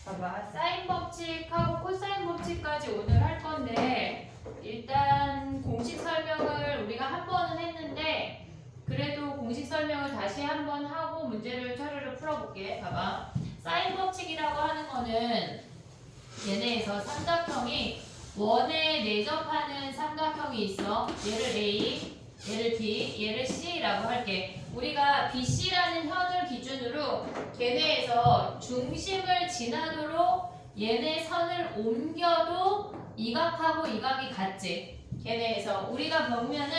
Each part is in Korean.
봐봐. 사인 법칙하고 코사인 법칙까지 오늘 할 건데 일단 공식 설명을 우리가 한 번은 했는데 그래도 공식 설명을 다시 한 번 하고 문제를 차례로 풀어볼게. 봐봐. 사인 법칙이라고 하는 거는 얘네에서 삼각형이 원에 내접하는 삼각형이 있어. 얘를 A, 얘를 B, 얘를 C라고 할게. 우리가 BC라는 현을 기준으로 걔네에서 중심을 지나도록 얘네 선을 옮겨도 이 각하고 이 각이 같지. 걔네에서 우리가 보면은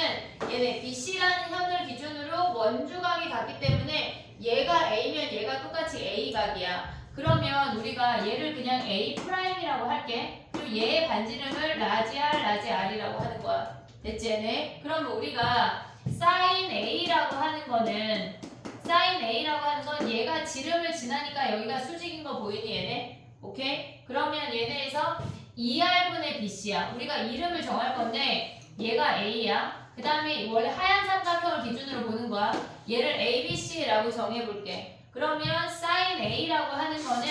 얘네 BC라는 현을 기준으로 원주각이 같기 때문에 얘가 A면 얘가 똑같이 A각이야. 그러면 우리가 얘를 그냥 A'이라고 할게. 그리고 얘의 반지름을 라지 R, 라지 R이라고 하는 거야. 됐지 얘네? 그러면 우리가 sin A라고 하는 거는 sin A라고 하는 건 얘가 지름을 지나니까 여기가 수직인 거 보이니 얘네? 오케이? 그러면 얘네에서 2R분의 BC야. 우리가 이름을 정할 건데 얘가 A야. 그 다음에 원래 하얀 삼각형을 기준으로 보는 거야. 얘를 ABC라고 정해볼게. 그러면 sin A라고 하는 거는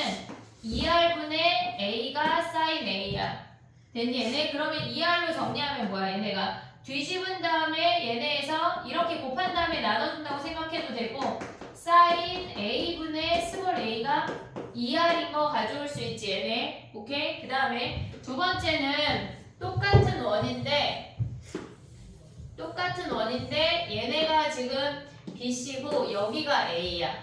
2R분의 A가 sin A야. 됐니 얘네? 그러면 2R로 정리하면 뭐야 얘네가? 뒤집은 다음에 얘네에서 이렇게 곱한 다음에 나눠준다고 생각해도 되고 sin A분의 스몰 a가 2R인 거 가져올 수 있지 얘네. 오케이? 그 다음에 두 번째는 똑같은 원인데 얘네가 지금 BC고 여기가 A야.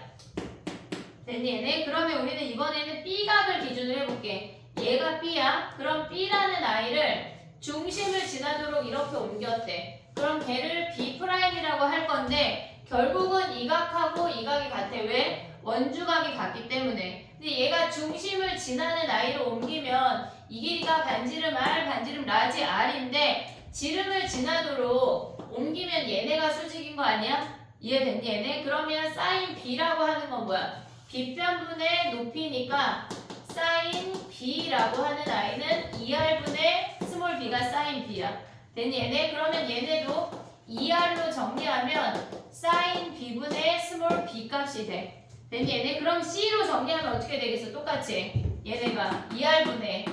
됐니 얘네? 그러면 우리는 이번에는 B각을 기준으로 해볼게. 얘가 B야. 그럼 B라는 아이를 중심을 지나도록 이렇게 옮겼대. 그럼 걔를 B'이라고 할 건데 결국은 이 각하고 이 각이 같아. 왜? 원주각이 같기 때문에. 근데 얘가 중심을 지나는 아이로 옮기면 이 길이가 반지름 R, 반지름 라지 R인데 지름을 지나도록 옮기면 얘네가 수직인 거 아니야? 이해됐니 얘네? 그러면 sin B라고 하는 건 뭐야? B변분의 높이니까 sin B라고 하는 아이는 2R분의 스몰 b가 sin B야. 됐니 얘네? 그러면 얘네도 2R로 정리하면 sin B분의 스몰 B 값이 돼. 됐니 얘네? 그럼 C로 정리하면 어떻게 되겠어? 똑같이 얘네가 2R분의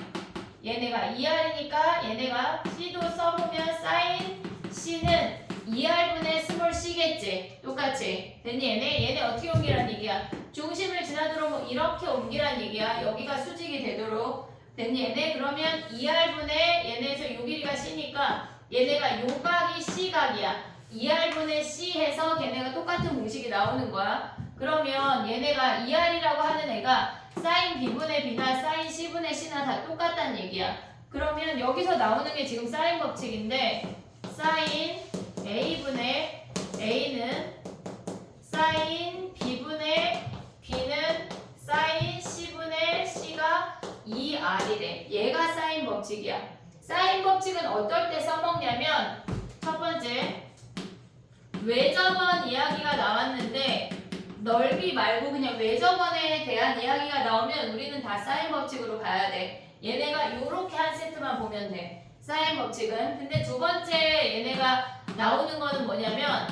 얘네가 2R이니까 얘네가 C도 써보면 sin C는 2R분의 스몰 C겠지. 똑같이 됐니 얘네? 얘네 어떻게 옮기란 얘기야? 중심을 지나도록 이렇게 옮기란 얘기야. 여기가 수직이 되도록. 됐니 얘네? 그러면 2R분의 얘네에서 요 길이가 C니까 얘네가 요 각이 C각이야. 2R분의 C 해서 걔네가 똑같은 공식이 나오는 거야. 그러면 얘네가 2R이라고 하는 애가 sin B분의 B나 sin C분의 C나 다 똑같다는 얘기야. 그러면 여기서 나오는 게 지금 사인 법칙인데 sin A분의 A는 sin B분의 B는 sin C분의 C가 2R이래. 얘가 사인 법칙이야. 사인 법칙은 어떨 때 써먹냐면 첫 번째 외접원 이야기가 나왔는데 넓이 말고 그냥 외접원에 대한 이야기가 나오면 우리는 다 사인 법칙으로 가야 돼. 얘네가 요렇게 한 세트만 보면 돼. 사인 법칙은. 근데 두 번째 얘네가 나오는 거는 뭐냐면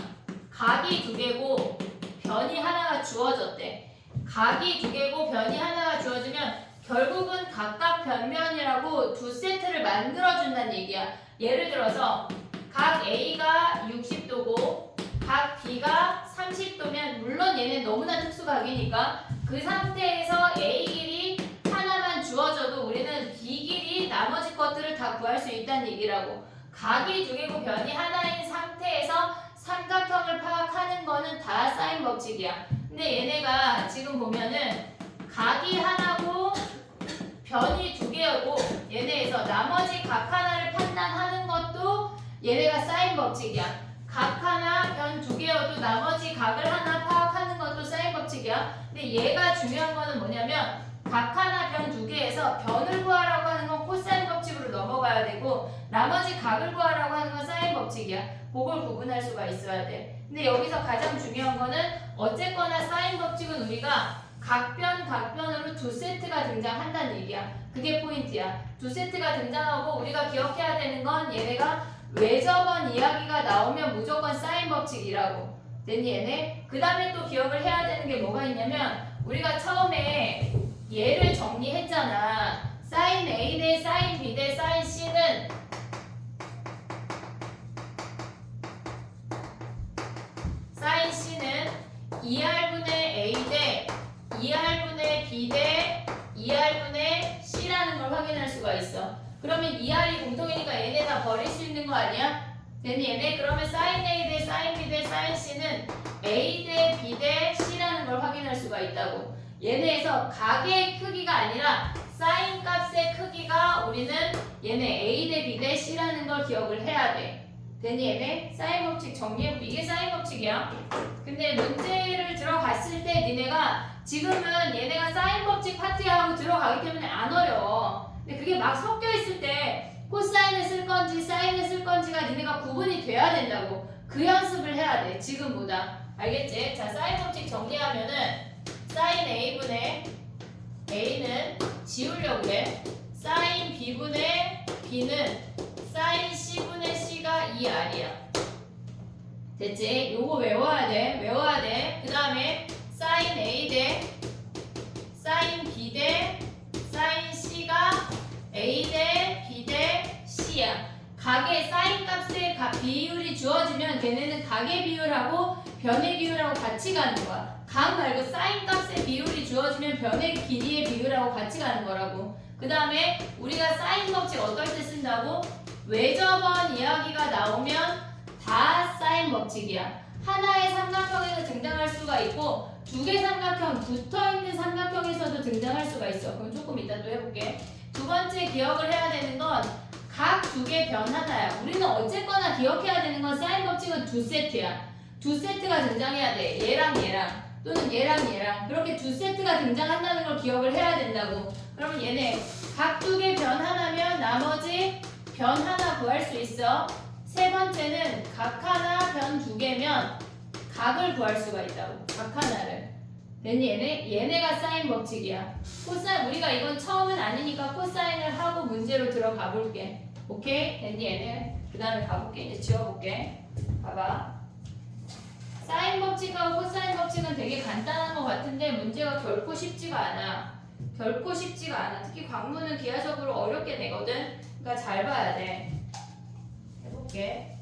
각이 두 개고 변이 하나가 주어졌대. 각이 두 개고 변이 하나가 주어지면 결국은 각각 변면이라고 두 세트를 만들어준다는 얘기야. 예를 들어서 각 A가 60도고 각 B가 30도면 물론 얘는 너무나 특수각이니까 그 상태에서 A 길이 하나만 주어져도 우리는 B 길이 나머지 것들을 다 구할 수 있다는 얘기라고. 각이 두 개고 변이 하나인 상태에서 삼각형을 파악하는 거는 다 사인 법칙이야. 근데 얘네가 지금 보면은 각이 하나고 변이 두 개고 얘네에서 나머지 각 하나를 판단하는 것도 얘네가 사인 법칙이야. 각 하나 변 두 개여도 나머지 각을 하나 파악하는 것도 사인 법칙이야. 근데 얘가 중요한 거는 뭐냐면 각 하나 변 두 개에서 변을 구하라고 하는 건 코사인 법칙으로 넘어가야 되고 나머지 각을 구하라고 하는 건 사인 법칙이야. 그걸 구분할 수가 있어야 돼. 근데 여기서 가장 중요한 거는 어쨌거나 사인 법칙은 우리가 각변으로 두 세트가 등장한다는 얘기야. 그게 포인트야. 두 세트가 등장하고 우리가 기억해야 되는 건 얘네가 외접원 이야기가 나오면 무조건 사인 법칙이라고. 됐니 얘네? 그 다음에 또 기억을 해야 되는 게 뭐가 있냐면 우리가 처음에 얘를 정리했잖아. 사인 A 대 사인 B 대 사인 C는 사인 C는 2R분의 A 대 2R분의 B 대 2R분의 C라는 걸 확인할 수가 있어. 그러면 2R이 공통이니까 얘네 다 버릴 수 있는 거 아니야? 됐니 얘네? 그러면 사인 A 대 사인 B 대 사인 C는 A 대 B 대 C라는 걸 확인할 수가 있다고. 얘네에서 각의 크기가 아니라 사인 값의 크기가 우리는 얘네 A 대 B 대 C라는 걸 기억을 해야 돼. 됐니 얘네? 사인 법칙 정리해볼게. 이게 사인 법칙이야. 근데 문제를 들어갔을 때 니네가 지금은 얘네가 사인 법칙 파트야 하고 들어가기 때문에 안 어려워. 근데 그게 막 섞여 있을 때 코사인을 쓸 건지 사인을 쓸 건지가 니네가 구분이 돼야 된다고. 그 연습을 해야 돼. 지금보다. 알겠지? 자, 사인 법칙 정리하면은 사인 A분의 A는 지우려고 그래. 사인 B분의 B는 사인 C분의 C가 2R이야. 됐지? 요거 외워야 돼. 외워야 돼. 그 다음에 사인 A 대 사인 B 대 사인 C가 A 대 B 대 C야. 각의 사인 값의 비율이 주어지면 걔네는 각의 비율하고 변의 비율하고 같이 가는 거야. 각 말고 사인 값의 비율이 주어지면 변의 길이의 비율하고 같이 가는 거라고. 그 다음에 우리가 사인 법칙 어떨 때 쓴다고? 외접원 이야기가 나오면 다 사인 법칙이야. 하나의 삼각형에서 등장할 수가 있고 두 개 삼각형 붙어있는 삼각형에서도 등장할 수가 있어. 그럼 조금 이따 또 해볼게. 두 번째 기억을 해야 되는 건 각 두 개 변 하나야. 우리는 어쨌거나 기억해야 되는 건 사인 법칙은 두 세트야. 두 세트가 등장해야 돼. 얘랑 얘랑 또는 얘랑 얘랑 그렇게 두 세트가 등장한다는 걸 기억을 해야 된다고. 그러면 얘네 각 두 개 변 하나면 나머지 변 하나 구할 수 있어. 세 번째는 각 하나 변 두 개면 각을 구할 수가 있다고. 각 하나를. 됐니 얘네가 사인 법칙이야. 코사인 우리가 이건 처음은 아니니까 코사인을 하고 문제로 들어가 볼게. 오케이? 됐니 얘네? 그 다음에 가볼게. 이제 지워볼게. 봐봐. 사인 법칙하고 코사인 법칙은 되게 간단한 것 같은데 문제가 결코 쉽지가 않아. 결코 쉽지가 않아. 특히 광문은 기하적으로 어렵게 내거든. 그러니까 잘 봐야 돼. 해볼게.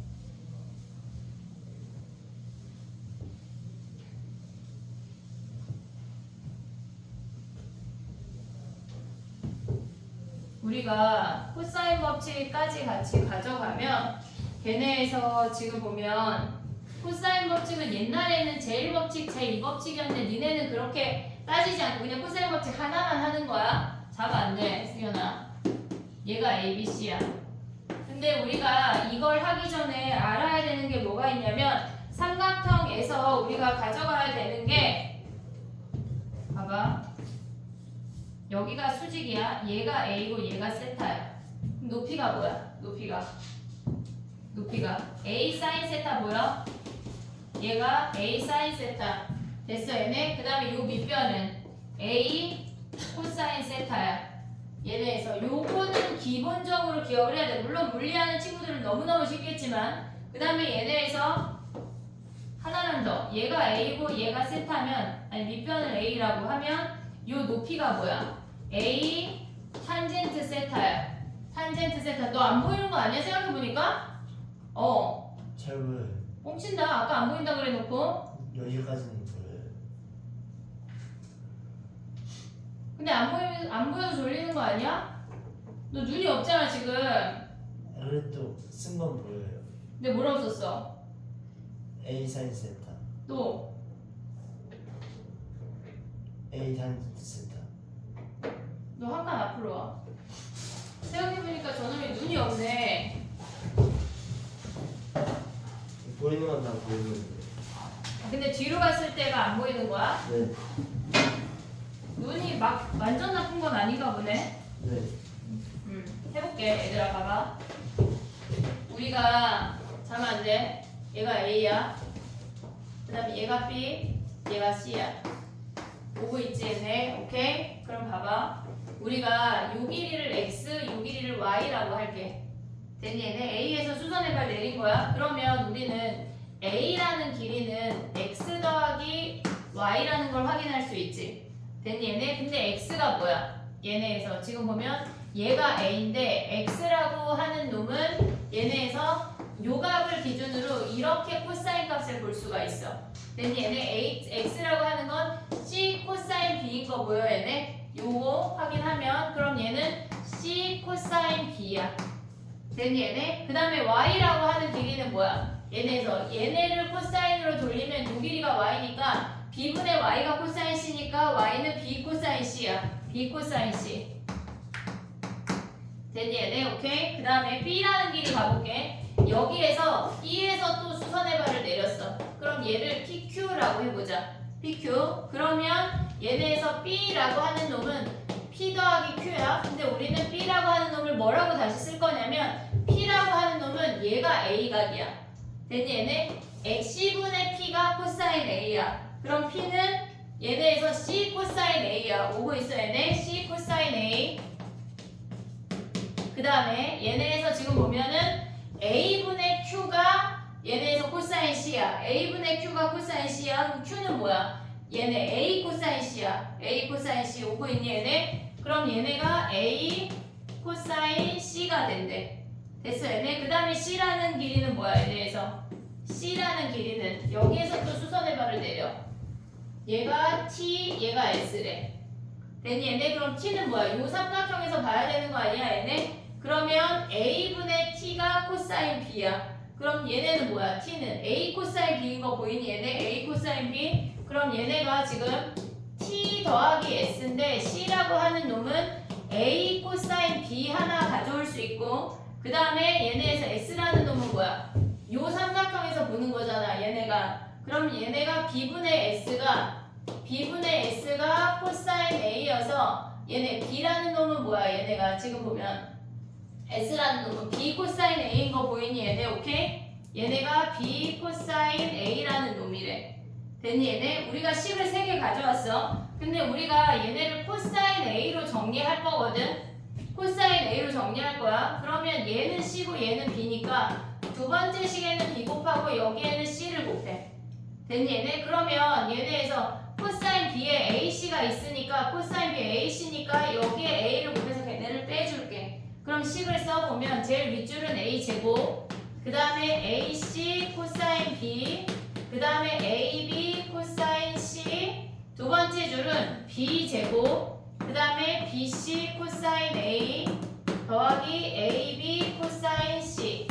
우리가 코사인 법칙까지 같이 가져가면 걔네에서 지금 보면 코사인 법칙은 옛날에는 제1법칙, 제2법칙이었는데 니네는 그렇게 따지지 않고 그냥 코사인 법칙 하나만 하는 거야. 잡아 안 돼, 승현아. 얘가 ABC야. 근데 우리가 이걸 하기 전에 알아야 되는 게 뭐가 있냐면 삼각형에서 우리가 가져가야 되는 게 봐봐. 여기가 수직이야. 얘가 A고 얘가 세타야. 높이가 뭐야? 높이가 A 사인 세타 보여? 얘가 A 사인 세타. 됐어 얘네? 그 다음에 요 밑변은 A 코사인 세타야. 얘네에서 요거는 기본적으로 기억을 해야 돼. 물론 물리하는 친구들은 너무너무 쉽겠지만 그 다음에 얘네에서 하나는 더. 얘가 A고 얘가 세타면 아니 밑변을 A라고 하면 요 높이가 뭐야? A 탄젠트 세타야. 탄젠트 세타. 너 안 보이는 거 아니야? 생각해보니까? 잘 보여요. 뻥친다. 아까 안 보인다 그래 놓고. 여기까지는 보여요. 근데 안 보여서 졸리는 거 아니야? 너 눈이 없잖아 지금. 그래도 쓴 건 보여요. 근데 뭐라고 썼어? A 사인 세타, 또 A 탄젠트 세타. 너 한 칸 앞으로 와. 생각해보니까 저놈이 눈이 없네. 보이는 건 다 보이는데. 근데 뒤로 갔을 때가 안 보이는 거야? 네. 눈이 막 완전 나쁜 건 아닌가 보네. 네. 해볼게. 얘들아 봐봐. 우리가 자면 안 돼. 얘가 A야. 그 다음에 얘가 B, 얘가 C야. 오고 있지 얘네. 오케이? 그럼 봐봐. 우리가 요 길이를 X, 요 길이를 Y라고 할게. 됐니 얘네? A에서 수선해발 내린 거야. 그러면 우리는 A라는 길이는 X 더하기 Y라는 걸 확인할 수 있지. 됐니 얘네? 근데 x가 뭐야? 얘네에서 지금 보면 얘가 a인데 x라고 하는 놈은 얘네에서 요각을 기준으로 이렇게 코사인 값을 볼 수가 있어. 됐니 얘네? x라고 하는 건 c 코사인 b인 거 보여 얘네? 요거 확인하면 그럼 얘는 c 코사인 b야. 됐니 얘네? 그 다음에 y라고 하는 길이는 뭐야? 얘네에서 얘네를 코사인으로 돌리면 요 길이가 y니까 b분의 y가 코사인 c니까 y는 b 코사인 c야. b 코사인 c. 됐니 얘네? 오케이? 그 다음에 b라는 길이 가볼게. 여기에서 E에서 또 수선의 발을 내렸어. 그럼 얘를 PQ라고 해보자. PQ. 그러면 얘네에서 B라고 하는 놈은 P 더하기 Q야. 근데 우리는 B라고 하는 놈을 뭐라고 다시 쓸 거냐면 P라고 하는 놈은 얘가 A각이야. 됐니 얘네? C분의 P가 코사인 A야. 그럼 P는 얘네에서 C 코사인 A야. 오고 있어 얘네. C 코사인 A. 그 다음에 얘네에서 지금 보면은 A분의 Q가 얘네에서 코사인 C야. A분의 Q가 코사인 C야. 그럼 Q는 뭐야? 얘네 A 코사인 C야. A 코사인 C 오고 있니 얘네? 그럼 얘네가 A 코사인 C가 된대. 됐어 얘네? 그 다음에 C라는 길이는 뭐야 얘네에서? C라는 길이는 여기에서 또 수선의 발을 내려. 얘가 T, 얘가 S래. 됐니 얘네? 그럼 T는 뭐야? 요 삼각형에서 봐야 되는 거 아니야 얘네? 그러면 A분의 T가 코사인 B야. 그럼 얘네는 뭐야? T는 A 코사인 B인 거 보이니 얘네? A 코사인 B. 그럼 얘네가 지금 T 더하기 S인데 C라고 하는 놈은 A 코사인 B 하나 가져올 수 있고 그 다음에 얘네에서 S라는 놈은 뭐야? 요 삼각형에서 보는 거잖아 얘네가. 그럼 얘네가 B분의 S가 코사인 A여서 얘네 B라는 놈은 뭐야? 얘네가 지금 보면 S라는 놈은 B 코사인 A인 거 보이니 얘네? 오케이? 얘네가 B 코사인 A라는 놈이래. 됐니 얘네? 우리가 식을 3개 가져왔어. 근데 우리가 얘네를 코사인 A로 정리할 거거든? 코사인 A로 정리할 거야. 그러면 얘는 C고 얘는 B니까 두 번째 식에는 B 곱하고 여기에는 C를 곱해. 됐니 얘네? 그러면 얘네에서 코사인 B에 AC가 있으니까 코사인 B AC니까 여기에 A를 곱해서 걔네를 빼줄게. 그럼 식을 써보면 제일 윗줄은 A제곱 그 다음에 AC 코사인 B 그 다음에 AB 코사인 C 두 번째 줄은 B제곱 그 다음에 BC 코사인 A 더하기 AB 코사인 C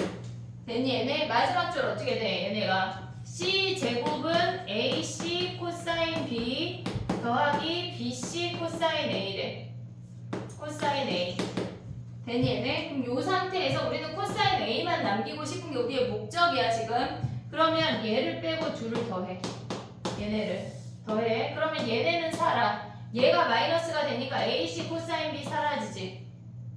됐니 얘네? 마지막 줄 어떻게 돼 얘네가 C제곱은 AC 코사인 B 더하기 BC 코사인 A래. 코사인 A 됐니 얘네? 그럼 요 상태에서 우리는 코사인 A만 남기고 싶은 게 우리의 목적이야 지금. 그러면 얘를 빼고 둘을 더해. 얘네를 더해. 그러면 얘네는 살아. 얘가 마이너스가 되니까 AC 코사인 B 사라지지.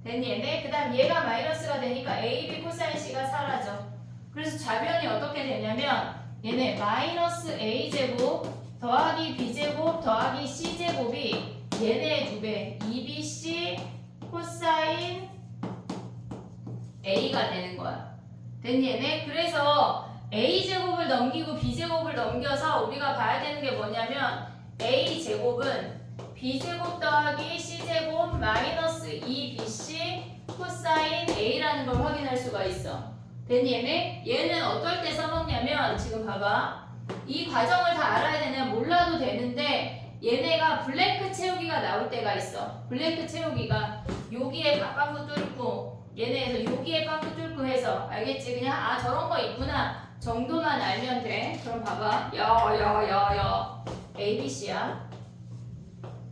됐니 얘네? 그 다음 얘가 마이너스가 되니까 AB 코사인 C가 사라져. 그래서 좌변이 어떻게 되냐면 얘네 마이너스 A제곱 더하기 B제곱 더하기 C제곱이 얘네의 2배 2BC 코사인 A가 되는 거야. 됐니 얘네? 그래서 A제곱을 넘기고 B제곱을 넘겨서 우리가 봐야 되는 게 뭐냐면 A제곱은 B제곱 더하기 C제곱 마이너스 2BC 코사인 A라는 걸 확인할 수가 있어. 됐니 얘네? 얘는 어떨 때 써먹냐면 지금 봐봐. 이 과정을 다 알아야 되냐 몰라도 되는데 얘네가 블랭크 채우기가 나올 때가 있어. 블랭크 채우기가 여기에 빵꾸 뚫고 얘네에서 여기에 빵꾸 뚫고 해서 알겠지? 그냥 아 저런 거 있구나 정도만 알면 돼. 그럼 봐봐. 야 ABC야.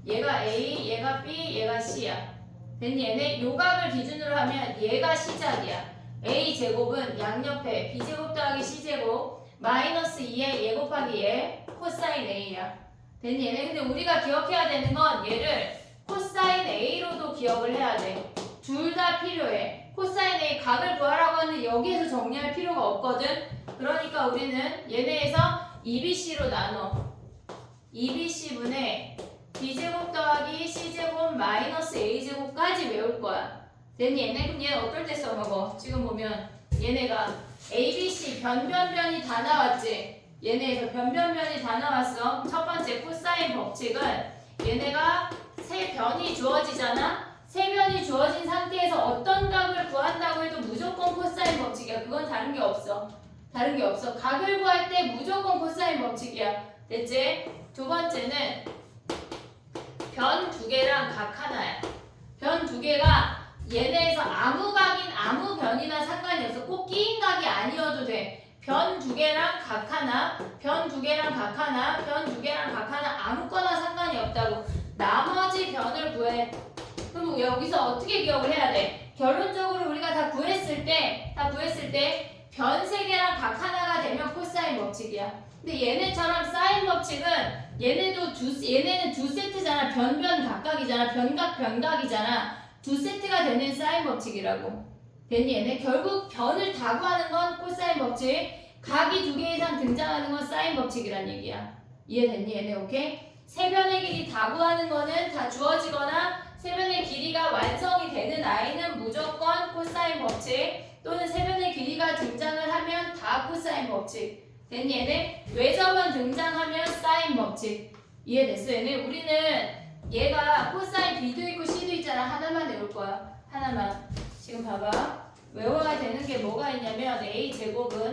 얘가 A, 얘가 B, 얘가 C야. 됐니 얘네? 요각을 기준으로 하면 얘가 C작이야. A제곱은 양옆에 B제곱 더하기 C제곱 마이너스 2에 얘 곱하기 얘 코사인 A야. 됐니 얘네? 근데 우리가 기억해야 되는 건 얘를 코사인 A로도 기억을 해야 돼. 둘 다 필요해. 코사인 A 각을 구하라고 하는데 여기에서 정리할 필요가 없거든. 그러니까 우리는 얘네에서 2BC로 나눠. 2BC분의 B제곱 더하기 C제곱 마이너스 A제곱까지 외울 거야. 됐니 얘네? 그럼 얘는 어떨 때 써먹어? 지금 보면 얘네가 ABC 변변변이 다 나왔지? 얘네에서 변변변이 다 나왔어. 첫 번째 코사인 법칙은 얘네가 세 변이 주어지잖아. 세 변이 주어진 상태에서 어떤 각을 구한다고 해도 무조건 코사인 법칙이야. 그건 다른 게 없어. 다른 게 없어. 각을 구할 때 무조건 코사인 법칙이야. 됐지? 두 번째는 변 두 개랑 각 하나야. 변 두 개가 얘네에서 아무 각인 아무 변이나 상관이 없어. 꼭 끼인 각이 아니어도 돼. 변 두 개랑 각 하나, 변 두 개랑 각 하나, 변 두 개랑 각 하나 아무거나 상관이 없다고. 나머지 변을 구해. 그럼 여기서 어떻게 기억을 해야 돼? 결론적으로 우리가 다 구했을 때 변 세 개랑 각 하나가 되면 코사인 법칙이야. 근데 얘네처럼 사인 법칙은 얘네는 두 세트잖아. 변변 각각이잖아. 변각 변각이잖아. 두 세트가 되는 사인 법칙이라고. 됐니? 얘네 결국 변을 다 구하는 건 코사인 법칙, 각이 두 개 이상 등장하는 건 사인 법칙이란 얘기야. 이해됐니? 얘네 오케이? 세 변의 길이 다 구하는 거는 다 주어지거나 세 변의 길이가 완성이 되는 아이는 무조건 코사인 법칙, 또는 세 변의 길이가 등장을 하면 다 코사인 법칙. 됐니? 얘네 외접은 등장하면 사인 법칙. 이해됐어? 얘네 우리는 얘가 코사인 B도 있고 C도 있잖아. 하나만 외울 거야. 하나만. 지금 봐봐. 외워야 되는 게 뭐가 있냐면 A제곱은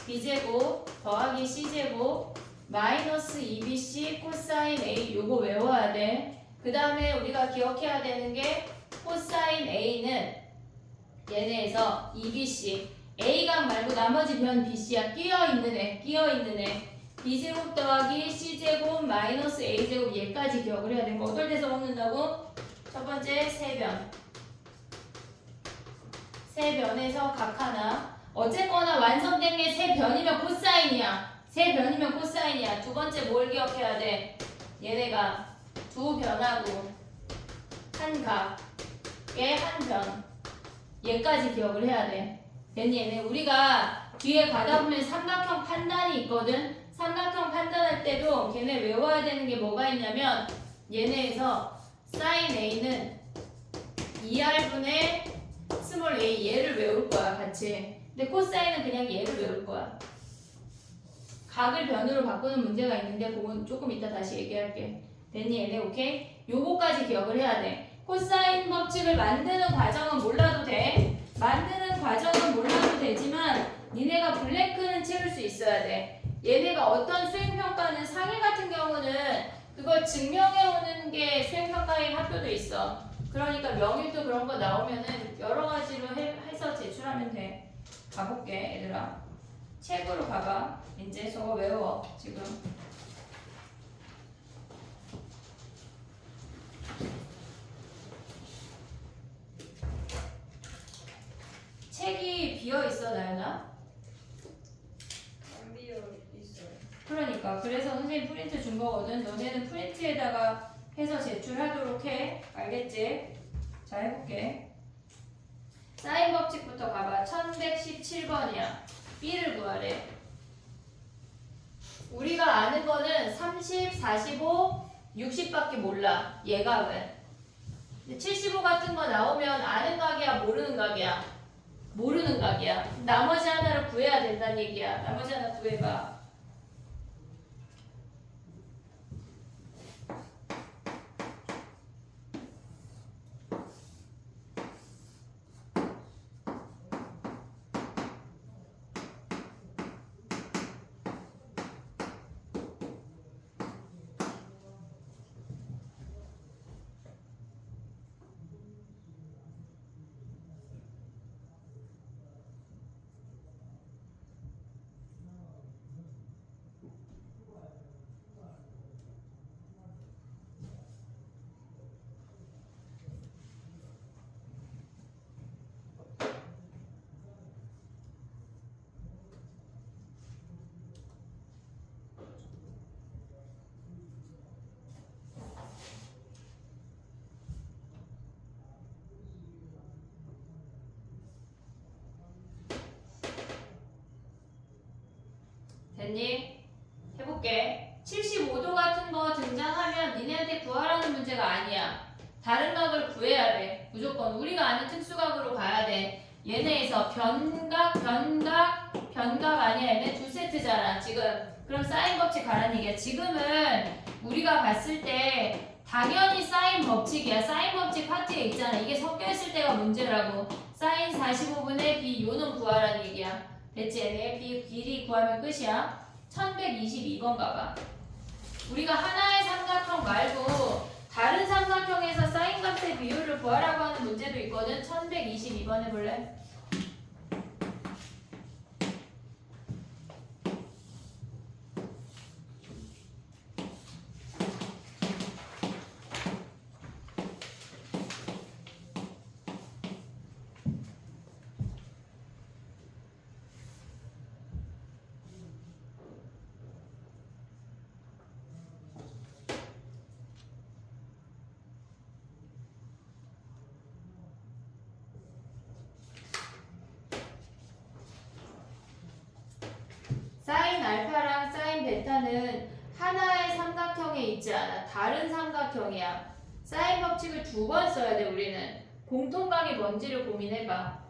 B제곱 더하기 C제곱 마이너스 2BC 코사인 A, 요거 외워야 돼. 그 다음에 우리가 기억해야 되는 게 코사인 A는 얘네에서 2BC A각 말고 나머지 변 BC야. 끼어있는 애 B제곱 더하기 C제곱 마이너스 A제곱 얘까지 기억을 해야 되는 거. 어떨 때 써먹는다고? 첫 번째 세 변에서 각 하나. 어쨌거나 완성된 게 세 변이면 코사인이야. 세 변이면 코사인이야. 두 번째 뭘 기억해야 돼? 얘네가 두 변하고 한 각에 한 변. 얘까지 기억을 해야 돼. 됐니? 얘네 우리가 뒤에 가다 보면 삼각형 판단이 있거든. 삼각형 판단할 때도 걔네 외워야 되는 게 뭐가 있냐면 얘네에서 사인 A는 2R분의 스몰 a 얘를 외울 거야 같이. 근데 코사인은 그냥 얘를 외울 거야. 각을 변으로 바꾸는 문제가 있는데 그건 조금 이따 다시 얘기할게. 됐니? 얘네 오케이? 요거까지 기억을 해야 돼. 코사인 법칙을 만드는 과정은 몰라도 돼. 만드는 과정은 몰라도 되지만 니네가 블랭크는 채울 수 있어야 돼. 얘네가 어떤 수행평가는 상해 같은 경우는 그걸 증명해 오는 게 수행평가인 학교도 있어. 그러니까 명일도 그런 거 나오면은 여러 가지로 해서 제출하면 돼. 가볼게 얘들아. 책으로 가봐. 이제 저거 외워 지금. 책이 비어 있어 나연아? 안 비어 있어요. 그러니까 그래서 선생님 프린트 준 거거든. 너네는 프린트에다가 해서 제출하도록 해. 알겠지? 자 해볼게. 사인 법칙부터 가봐. 1117번이야. B를 구하래. 우리가 아는 거는 30, 45, 60밖에 몰라. 얘각은. 75 같은 거 나오면 아는 각이야, 모르는 각이야? 모르는 각이야. 나머지 하나를 구해야 된다는 얘기야. 나머지 하나 구해봐. 됐니? 해볼게. 75도 같은 거 등장하면 니네한테 구하라는 문제가 아니야. 다른 각을 구해야 돼. 무조건 우리가 아는 특수각으로 가야 돼. 얘네에서 변각 아니야. 얘네 두 세트잖아 지금. 그럼 사인 법칙 가라는 얘기야. 지금은 우리가 봤을 때 당연히 사인 법칙이야. 사인 법칙 파트에 있잖아. 이게 섞여 있을 때가 문제라고. 사인 45분의 b 요는 구하라는 얘기야. 됐지? 얘네 b 길이 구하면 끝이야. 1122번 가봐. 우리가 하나의 삼각형 말고 다른 삼각형에서 사인 값의 비율을 구하라고 하는 문제도 있거든. 1122번 해볼래? 사인 알파랑 사인 베타는 하나의 삼각형에 있지 않아. 다른 삼각형이야. 사인 법칙을 2번 써야 돼, 우리는. 공통각이 뭔지를 고민해봐.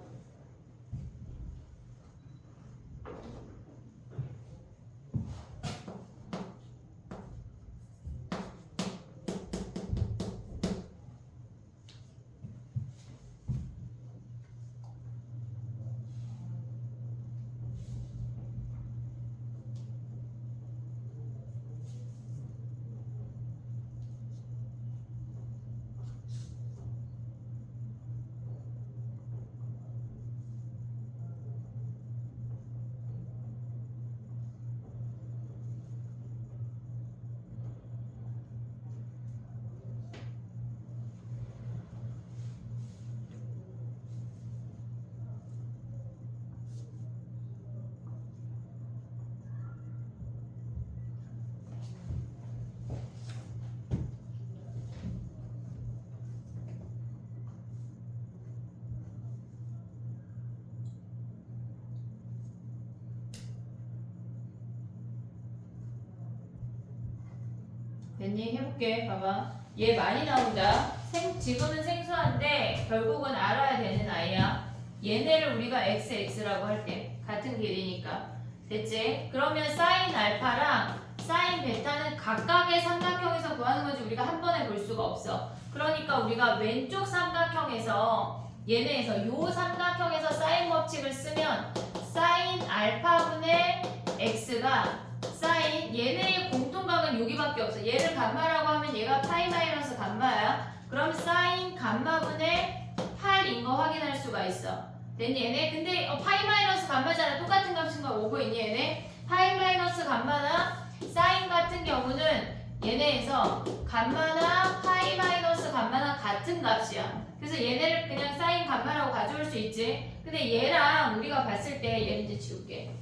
됐니? 해볼게. 봐봐. 얘 많이 나온다. 지금은 생소한데 결국은 알아야 되는 아이야. 얘네를 우리가 x라고 할게. 같은 길이니까. 됐지? 그러면 사인 알파랑 사인 베타는 각각의 삼각형에서 구하는 거지 우리가 한 번에 볼 수가 없어. 그러니까 우리가 왼쪽 삼각형에서 얘네에서 요 삼각형에서 사인 법칙을 쓰면 사인 알파분의 x가 사인 얘네의 공통각은 여기밖에 없어. 얘를 감마라고 하면 얘가 파이 마이너스 감마야. 그럼 사인 감마분의 8인 거 확인할 수가 있어. 됐니 얘네? 근데 파이 마이너스 감마잖아. 똑같은 값인 거 오고 있니 얘네? 파이 마이너스 감마나 사인 같은 경우는 얘네에서 감마나 파이 마이너스 감마나 같은 값이야. 그래서 얘네를 그냥 사인 감마라고 가져올 수 있지. 근데 얘랑 우리가 봤을 때 얘를 이제 지울게.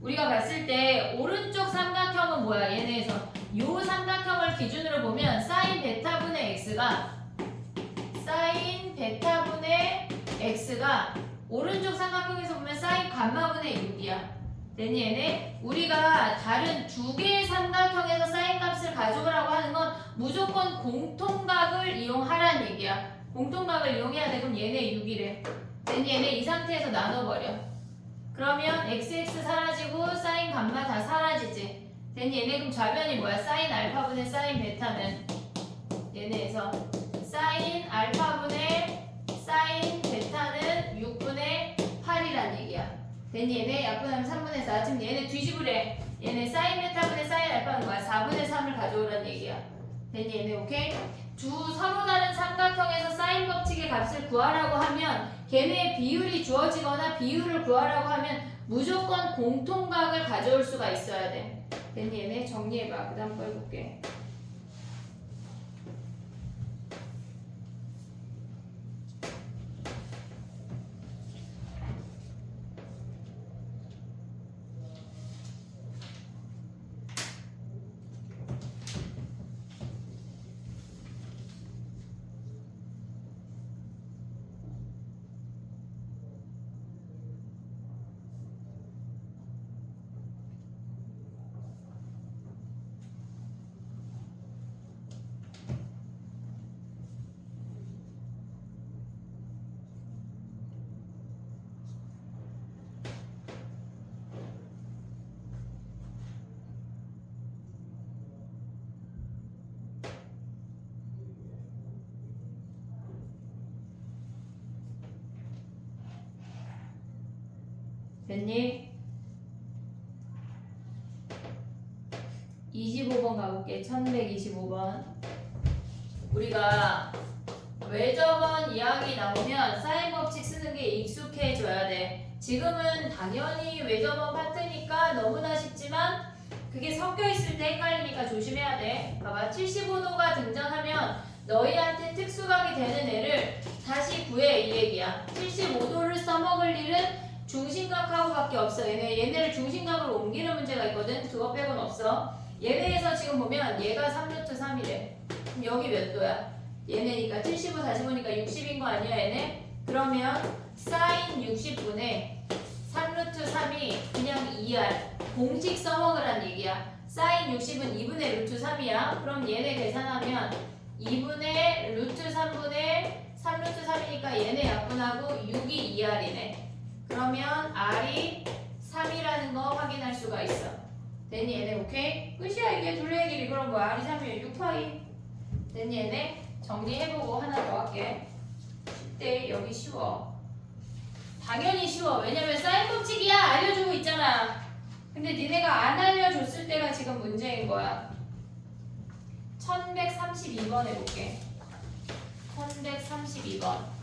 우리가 봤을 때 오른쪽 삼각형은 뭐야? 얘네에서 요 삼각형을 기준으로 보면 사인 베타분의 x가 오른쪽 삼각형에서 보면 사인 감마분의 6이야. 됐니 얘네? 우리가 다른 2개의 삼각형에서 사인 값을 가져오라고 하는 건 무조건 공통각을 이용하라는 얘기야. 공통각을 이용해야 돼. 그럼 얘네 6이래. 됐니 얘네? 이 상태에서 나눠버려. 그러면 xx 사라지고 사인 감마 다 사라지지. 됐니 얘네? 그럼 좌변이 뭐야? 사인 알파분의 사인 베타는 얘네에서 사인 알파분의 사인 베타는 6분의 8이란 얘기야. 됐니 얘네? 약분하면 3분의 4. 지금 얘네 뒤집으래. 얘네 사인 베타분의 사인 알파는 뭐야? 4분의 3을 가져오란 얘기야. 됐니 얘네? 오케이? 서로 다른 삼각형에서 사인 법칙의 값을 구하라고 하면 걔네의 비율이 주어지거나 비율을 구하라고 하면 무조건 공통각을 가져올 수가 있어야 돼. 됐니 얘네? 정리해봐. 그 다음 거 해볼게. 됐니? 25번 가볼게. 1125번. 우리가 외접원 이야기 나오면 사인 법칙 쓰는 게 익숙해져야 돼. 지금은 당연히 외접원 파트니까 너무나 쉽지만 그게 섞여 있을 때 헷갈리니까 조심해야 돼. 봐봐. 75도가 등장하면 너희한테 특수각이 되는 애를 다시 구해 이 얘기야. 75도를 써먹을 일은 중심각하고밖에 없어. 얘네를 중심각으로 옮기는 문제가 있거든. 그거 빼곤 없어. 얘네에서 지금 보면 얘가 3루트 3이래. 그럼 여기 몇 도야? 얘네니까 75 다시 보니까 60인 거 아니야 얘네? 그러면 사인 60분의 3루트 3이 그냥 2R 공식 써먹으란 얘기야. 사인 60은 2분의 루트 3이야. 그럼 얘네 계산하면 2분의 루트 3분의 3루트 3이니까 얘네 약분하고 6이 2R이네. 그러면 R이 3이라는 거 확인할 수가 있어. 됐니 얘네? 오케이? 끝이야. 이게 둘레의 길이. 그럼 뭐 R이 3이면 6파이. 됐니 얘네? 정리해보고 하나 더 할게. 쉽대. 여기 쉬워. 당연히 쉬워. 왜냐면 사인 법칙이야. 알려주고 있잖아. 근데 니네가 안 알려줬을 때가 지금 문제인 거야. 1132번 해볼게. 1132번.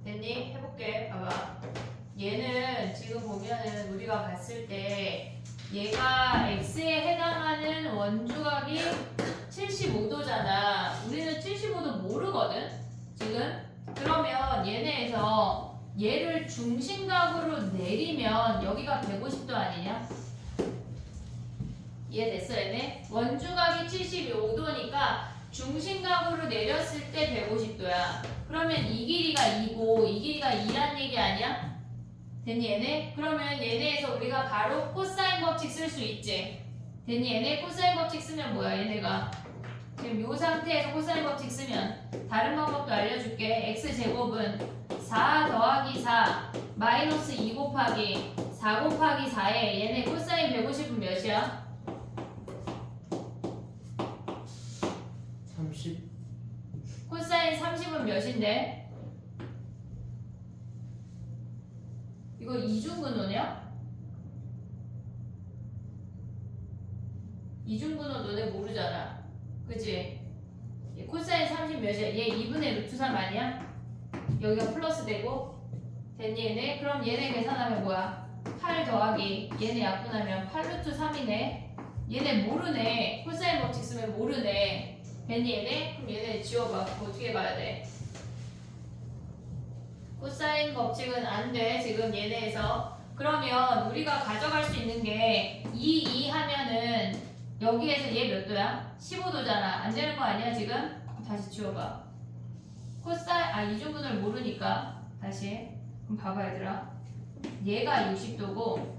됐니? 해볼게. 봐봐. 얘는 지금 보면은 우리가 봤을 때 얘가 x에 해당하는 원주각이 75도잖아. 우리는 75도 모르거든. 지금. 그러면 얘네에서 얘를 중심각으로 내리면 여기가 150도 아니냐? 이해됐어 얘네? 원주각이 75도니까 중심각으로 내렸을 때 150도야. 그러면 이 길이가 2고 이 길이가 2란 얘기 아니야? 됐니 얘네? 그러면 얘네에서 우리가 바로 코사인 법칙 쓸 수 있지. 됐니 얘네? 코사인 법칙 쓰면 뭐야 얘네가? 지금 요 상태에서 코사인 법칙 쓰면 다른 방법도 알려줄게. x제곱은 4 더하기 4 마이너스 2 곱하기 4 곱하기 4에 얘네 코사인 150은 몇이야? 30. 코사인 30은 몇인데? 이거 이중근호냐? 이중근호 너네 모르잖아. 그치? 코사인 30 몇이야? 얘 2분의 루트 3 아니야? 여기가 플러스 되고 됐니 얘네? 그럼 얘네 계산하면 뭐야? 8 더하기 얘네 약분하면 8루트 3이네. 얘네 모르네. 코사인 법칙 쓰면 모르네. 됐니 얘네? 그럼 얘네 지워봐. 어떻게 가야 돼? 코사인 법칙은 안 돼. 지금 얘네에서. 그러면 우리가 가져갈 수 있는 게 2 하면은 여기에서 얘 몇 도야? 15도잖아. 안 되는 거 아니야 지금? 다시 지워봐. 코사인 이중분을 모르니까 다시 그럼 봐봐 얘들아. 얘가 60도고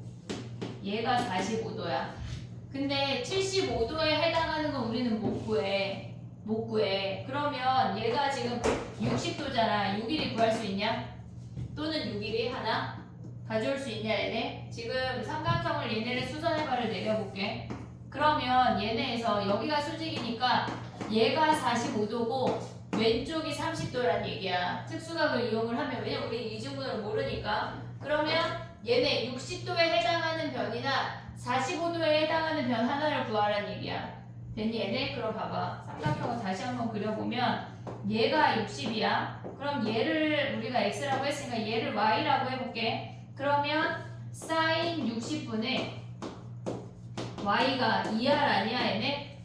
얘가 45도야. 근데 75도에 해당하는 건 우리는 못 구해. 못 구해. 그러면 얘가 지금 60도잖아. 6일이 구할 수 있냐? 또는 6일이 하나? 가져올 수 있냐 얘네? 지금 삼각형을 얘네를 수선의 발을 내려볼게. 그러면 얘네에서 여기가 수직이니까 얘가 45도고 왼쪽이 30도란 얘기야. 특수각을 이용을 하면 왜냐면 우리 이중분을 모르니까. 그러면 얘네 60도에 해당하는 변이나 45도에 해당하는 변 하나를 구하라는 얘기야. 됐니 얘네? 그럼 봐봐. 삼각형을 다시 한번 그려보면 얘가 60이야. 그럼 얘를 우리가 x라고 했으니까 얘를 y라고 해볼게. 그러면 sin 60분의 y가 2r 아니야 얘네?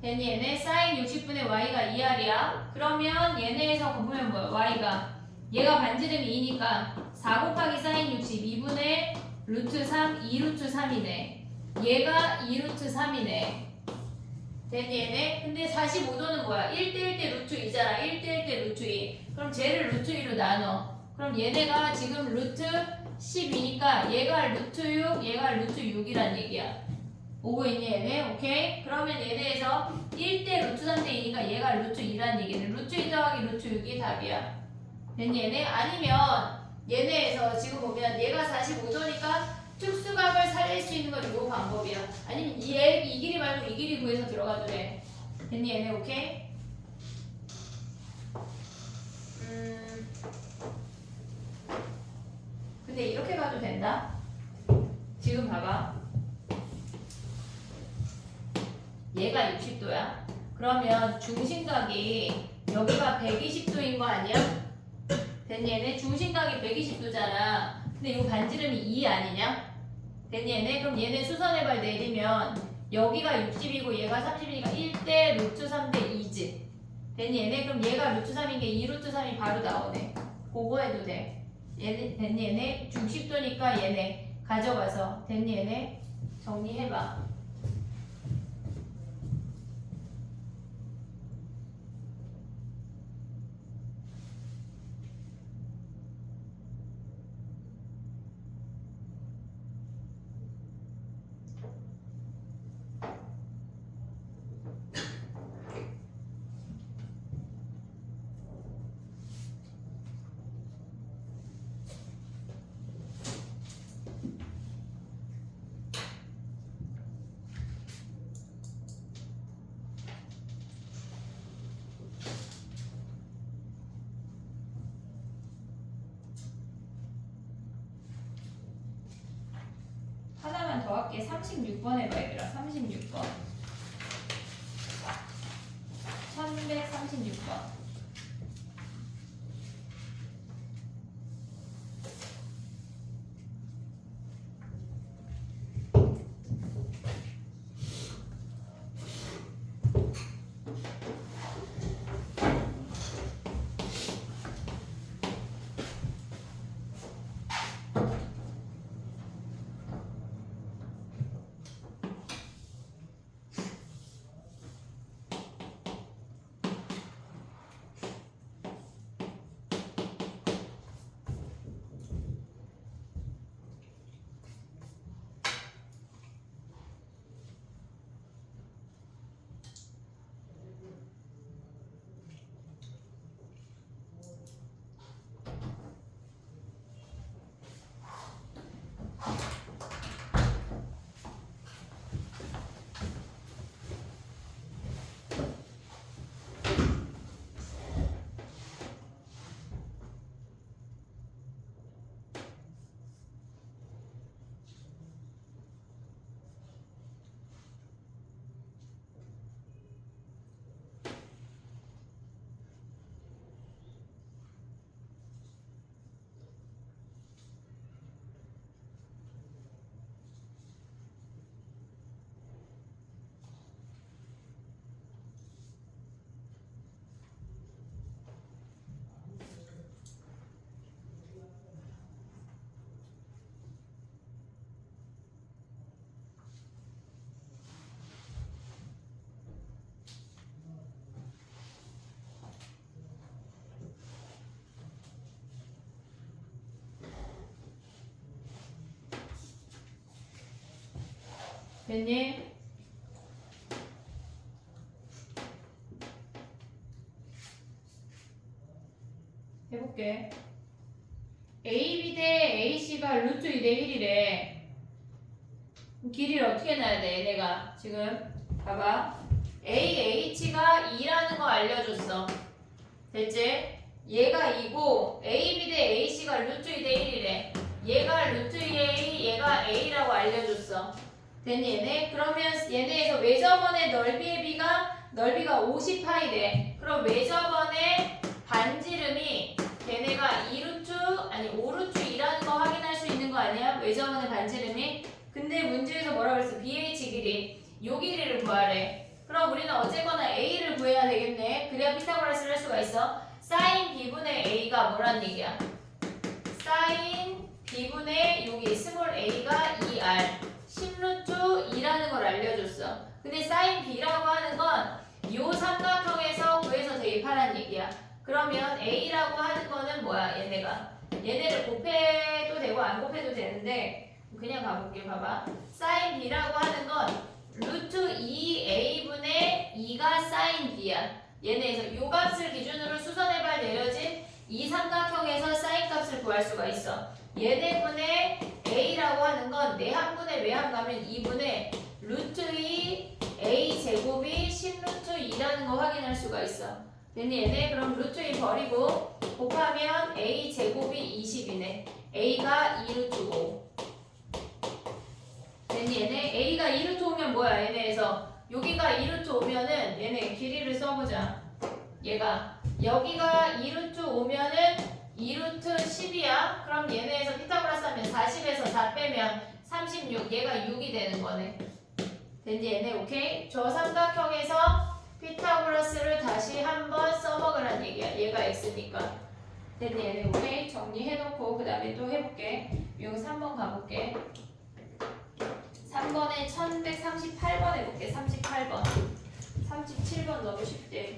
됐니 얘네? sin 60분의 y가 2r이야. 그러면 얘네에서 보면 뭐야? y가 얘가 반지름이 2니까 4 곱하기 sin 62분의 루트 3, 2루트 3이네. 얘가 2루트 3이네. 됐니 얘네? 근데 45도는 뭐야? 1대 1대 루트 2잖아. 1대 1대 루트 2. 그럼 쟤를 루트 2로 나눠. 그럼 얘네가 지금 루트 12니까 얘가 루트 6, 얘가 루트 6이란 얘기야. 오고 있니 얘네? 오케이? 그러면 얘네에서 1대 루트 3대 2니까 얘가 루트 2란 얘기네. 루트 2 더하기 루트 6이 답이야. 됐니 얘네? 아니면 얘네에서 지금 보면 얘가 45도니까 특수각을 살릴 수 있는 건 이 방법이야. 아니면 이 길이 말고 이 길이 구해서 들어가도 돼. 됐니 얘네? 오케이? 근데 이렇게 가도 된다? 지금 봐봐. 얘가 60도야. 그러면 중심각이 여기가 120도인 거 아니야? 됐니 얘네? 중심각이 120도잖아. 근데 이 반지름이 2 아니냐? 됐니 얘네? 그럼 얘네 수선의 발 내리면 여기가 60이고 얘가 30이니까 1대 루트 3대 2지. 됐니 얘네? 그럼 얘가 루트 3인 게 2루트 3이 바로 나오네. 그거 해도 돼. 얘네, 됐니 얘네? 60도니까 얘네 가져가서 됐니 얘네? 정리해봐. 하나만 더 할게. 36번 해봐 얘들아. 36번. 1136번. 됐니? 해볼게. AB 대 AC가 루트 2대 1이래. 길이를 어떻게 놔야 돼? 얘네가 지금 봐봐. AH가 2라는 거 알려줬어. 됐지? 얘가 2고 AB 대 AC가 루트 2대 1이래. 얘가 루트 2A, 얘가 A라고 알려줬어. 됐니 얘네? 그러면 얘네에서 외접원의 넓이의 넓이가 50파이래. 그럼 외접원의 반지름이 걔네가 5루트 2라는 거 확인할 수 있는 거 아니야? 외접원의 반지름이. 근데 문제에서 뭐라고 그랬어? BH 길이. 요 길이를 구하래. 그럼 우리는 어쨌거나 A를 구해야 되겠네. 그래야 피타고라스를 할 수가 있어. 사인 B분의 A가 뭐란 얘기야? 사인 B분의 여기 스몰 A가 2R 10루트 2라는 걸 알려줬어. 근데 사인 B라고 하는 건 요 삼각형에서 구해서 대입하란 얘기야. 그러면 A라고 하는 거는 뭐야? 얘네를 곱해도 되고 안 곱해도 되는데 그냥 가볼게. 봐봐. 사인 B라고 하는 건 루트 2A분의 2가 사인 B야. 얘네에서 요 값을 기준으로 수선해발 내려진 이 삼각형에서 사인 값을 구할 수가 있어. 얘네분의 A라고 하는 건 내함분의 외함 가면 2분의 루트 2 A 제곱이 10루트 2라는 거 확인할 수가 있어. 됐니 얘네? 그럼 루트 2 버리고 곱하면 A 제곱이 20이네. A가 2루트 5. 됐니 얘네? A가 2루트 5면 뭐야 얘네에서? 여기가 2루트 5면은 얘네 길이를 써보자. 얘가 여기가 2루트 5면은 2루트 10이야. 그럼 얘네에서 피타고라스 하면 40에서 4 빼면 36. 얘가 6이 되는 거네. 됐니 얘네? 오케이? 저 삼각형에서 피타고라스를 다시 한번 써먹으란 얘기야. 얘가 x니까. 됐니 얘네? 오케이? 정리해놓고 그 다음에 또 해볼게. 여기 3번 가볼게. 3번에 1138번 해볼게. 38번. 37번 너무 쉽대.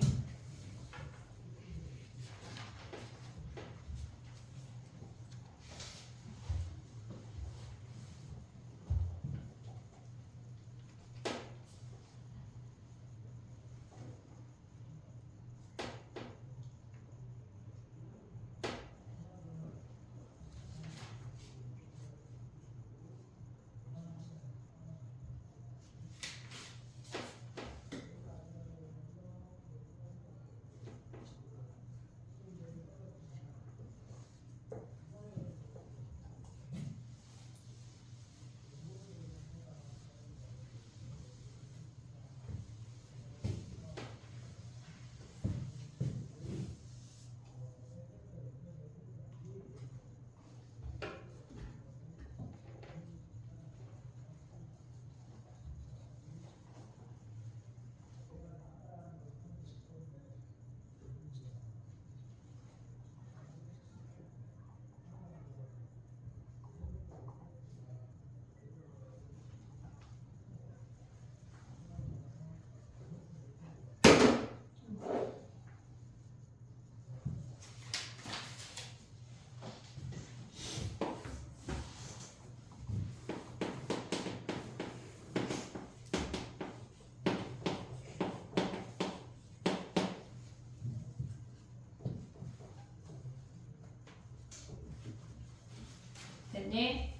됐니?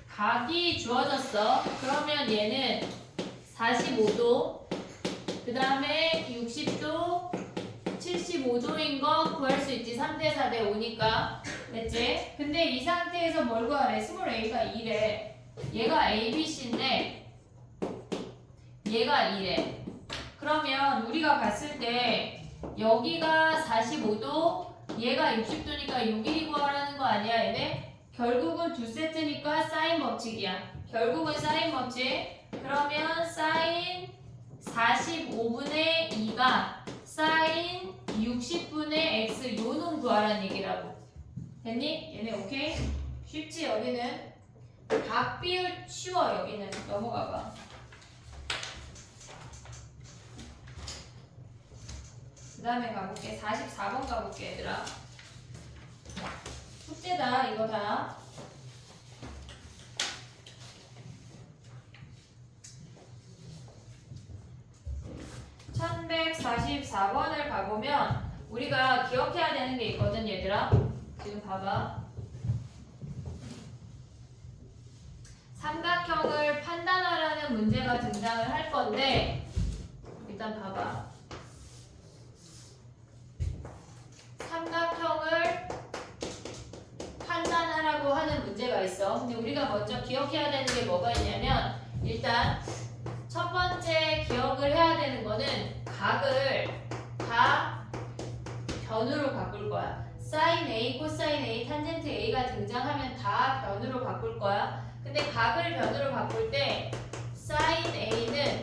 각이 주어졌어. 그러면 얘는 45도, 그 다음에 60도, 75도인 거 구할 수 있지. 3대 4대 5니까. 됐지? 근데 이 상태에서 뭘 구하래? 스몰 a가 2래. 얘가 ABC인데 얘가 2래. 그러면 우리가 봤을 때 여기가 45도, 얘가 60도니까 요 길이 구하라는 거 아니야 얘네? 결국은 두 세트니까 사인 법칙이야. 결국은 사인 법칙. 그러면 사인 45분의 2가 사인 60분의 x 요 놈 구하라는 얘기라고. 됐니? 얘네 오케이? 쉽지 여기는. 각 비율 쉬워 여기는. 넘어가봐. 그 다음에 가볼게. 44번 가볼게 얘들아. 숙제다 이거 다. 1144번을 가보면 우리가 기억해야 되는 게 있거든 얘들아. 지금 봐봐. 삼각형을 판단하라는 문제가 등장을 할 건데 일단 봐봐. 삼각형을 판단하라고 하는 문제가 있어. 근데 우리가 먼저 기억해야 되는 게 뭐가 있냐면 일단 첫 번째 기억을 해야 되는 거는 각을 다 변으로 바꿀 거야. 사인 A, 코사인 A, 탄젠트 A가 등장하면 다 변으로 바꿀 거야. 근데 각을 변으로 바꿀 때 사인 A는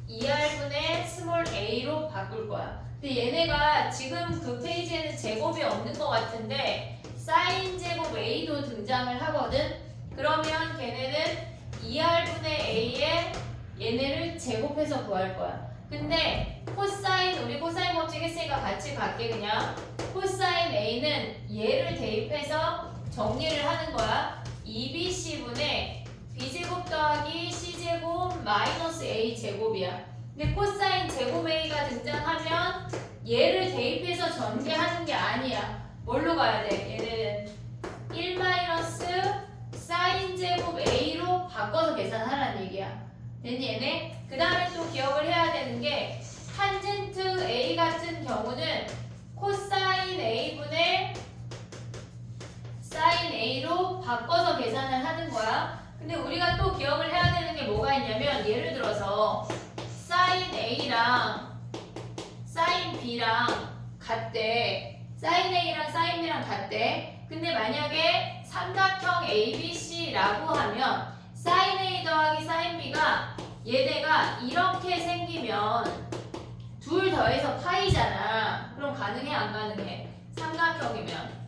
2R분의 스몰 a로 바꿀 거야. 근데 얘네가 지금 그 페이지에는 제곱이 없는 것 같은데 사인 제곱 a도 등장을 하거든. 그러면 걔네는 2R분의 a에 얘네를 제곱해서 구할 거야. 근데 코사인, 우리 코사인 법칙 했으니까 같이 갈게. 그냥 코사인 a는 얘를 대입해서 정리를 하는 거야. 2bc분의 b제곱 더하기 c제곱 마이너스 a제곱이야. 근데 코사인 제곱 a가 등장하면 얘를 대입해서 전개하는 게 아니야. 뭘로 가야 돼? 얘는 1 마이너스 사인 제곱 a로 바꿔서 계산하라는 얘기야. 됐니 얘네? 그 다음에 또 기억을 해야 되는 게 탄젠트 a 같은 경우는 코사인 a분의 사인 a로 바꿔서 계산을 하는 거야. 근데 우리가 또 기억을 해야 되는 게 뭐가 있냐면 예를 들어서 사인 a랑 사인 b랑 같대. 사인 a랑 사인 b랑 같대. 근데 만약에 삼각형 ABC라고 하면 사인 A 더하기 사인 B가 얘네가 이렇게 생기면 둘 더해서 파이잖아. 그럼 가능해 안 가능해? 삼각형이면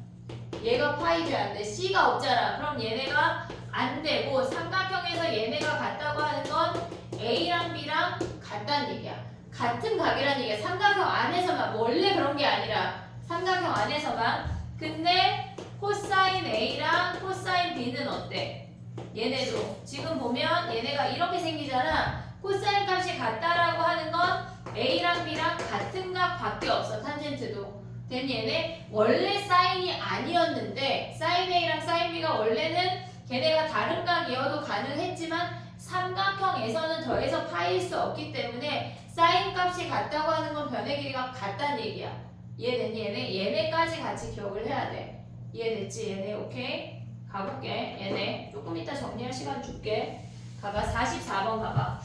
얘가 파이 돼 안 돼? C가 없잖아. 그럼 얘네가 안 되고 삼각형에서 얘네가 같다고 하는 건 A랑 B랑 같다는 얘기야. 같은 각이라는 얘기야. 삼각형 안에서만. 원래 그런 게 아니라 삼각형 안에서만. 근데 코사인 A랑 코사인 B는 어때? 얘네도 지금 보면 얘네가 이렇게 생기잖아. 코사인 값이 같다라고 하는 건 A랑 B랑 같은 값밖에 없어. 탄젠트도. 된 얘네 원래 사인이 아니었는데 사인 A랑 사인 B가 원래는 걔네가 다른 각이어도 가능했지만 삼각형에서는 더해서 파일 수 없기 때문에 사인 값이 같다고 하는 건 변의 길이가 같다는 얘기야. 이해됐니 얘네? 얘네까지 같이 기억을 해야 돼. 이해됐지 얘네? 오케이? 가볼게. 얘네 조금 이따 정리할 시간 줄게. 가봐. 44번 가봐.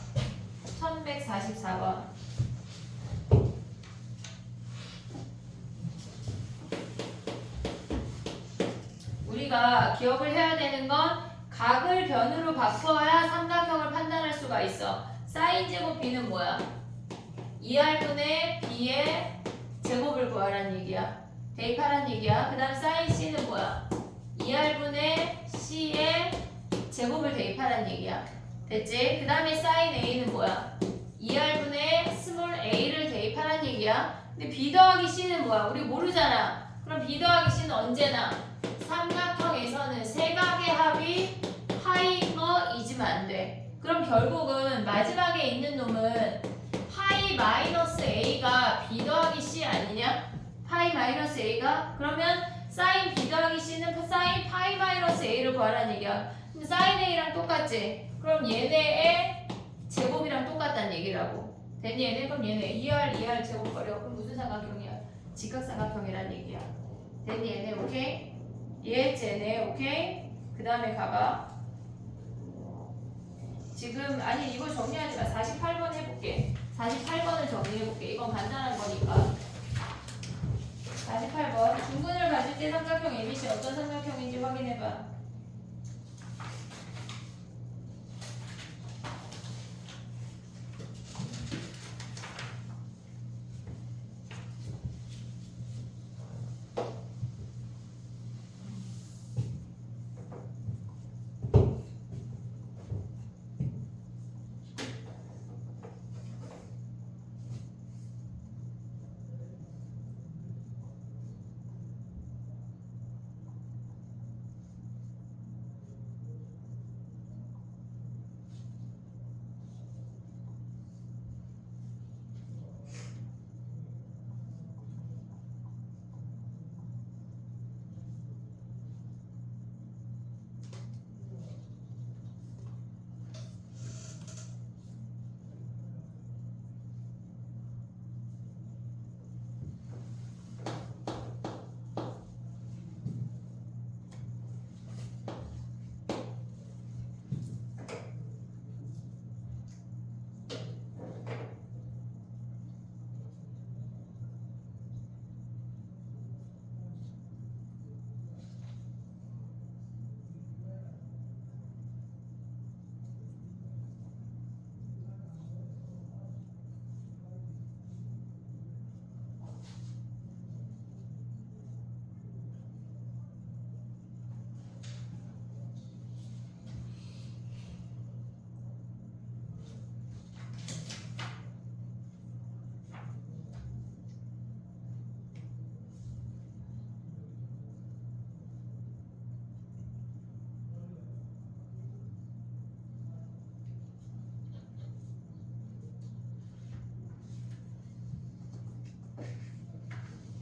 1144번. 우리가 기억을 해야 되는 건 각을 변으로 바꿔야 삼각형을 판단할 수가 있어. 사인 제곱 b는 뭐야? 2R분의 b의 제곱을 구하라는 얘기야. 대입하라는 얘기야. 그 다음 사인 c는 뭐야? 2R분의 c의 제곱을 대입하라는 얘기야. 됐지? 그 다음에 사인 a는 뭐야? 2R분의 스몰 a를 대입하라는 얘기야. 근데 b 더하기 c는 뭐야? 우리 모르잖아. 그럼 b 더하기 c는 언제나 삼각형에서는 세 각의 합이 파이인 거 잊으면 안 돼. 그럼 결국은 마지막에 있는 놈은 파이 마이너스 a가 b 더하기 c 아니냐? 파이 마이너스 a가? 그러면 사인 b 더하기 c는 사인 파이 마이너스 a를 구하라는 얘기야. 근데 사인 a랑 똑같지? 그럼 얘네의 제곱이랑 똑같다는 얘기라고. 됐니 얘네? 그럼 얘네 2R 제곱 버려. 그럼 무슨 삼각형이야? 직각삼각형이라는 얘기야. 됐니 얘네? 오케이? 이해했지 얘네? 오케이? 그 다음에 가봐. 지금 아니 이거 정리하지 마. 48번 해볼게. 48번을 정리해볼게. 이건 간단한 거니까. 48번. 중근을 가질 때 삼각형 ABC 어떤 삼각형인지 확인해봐.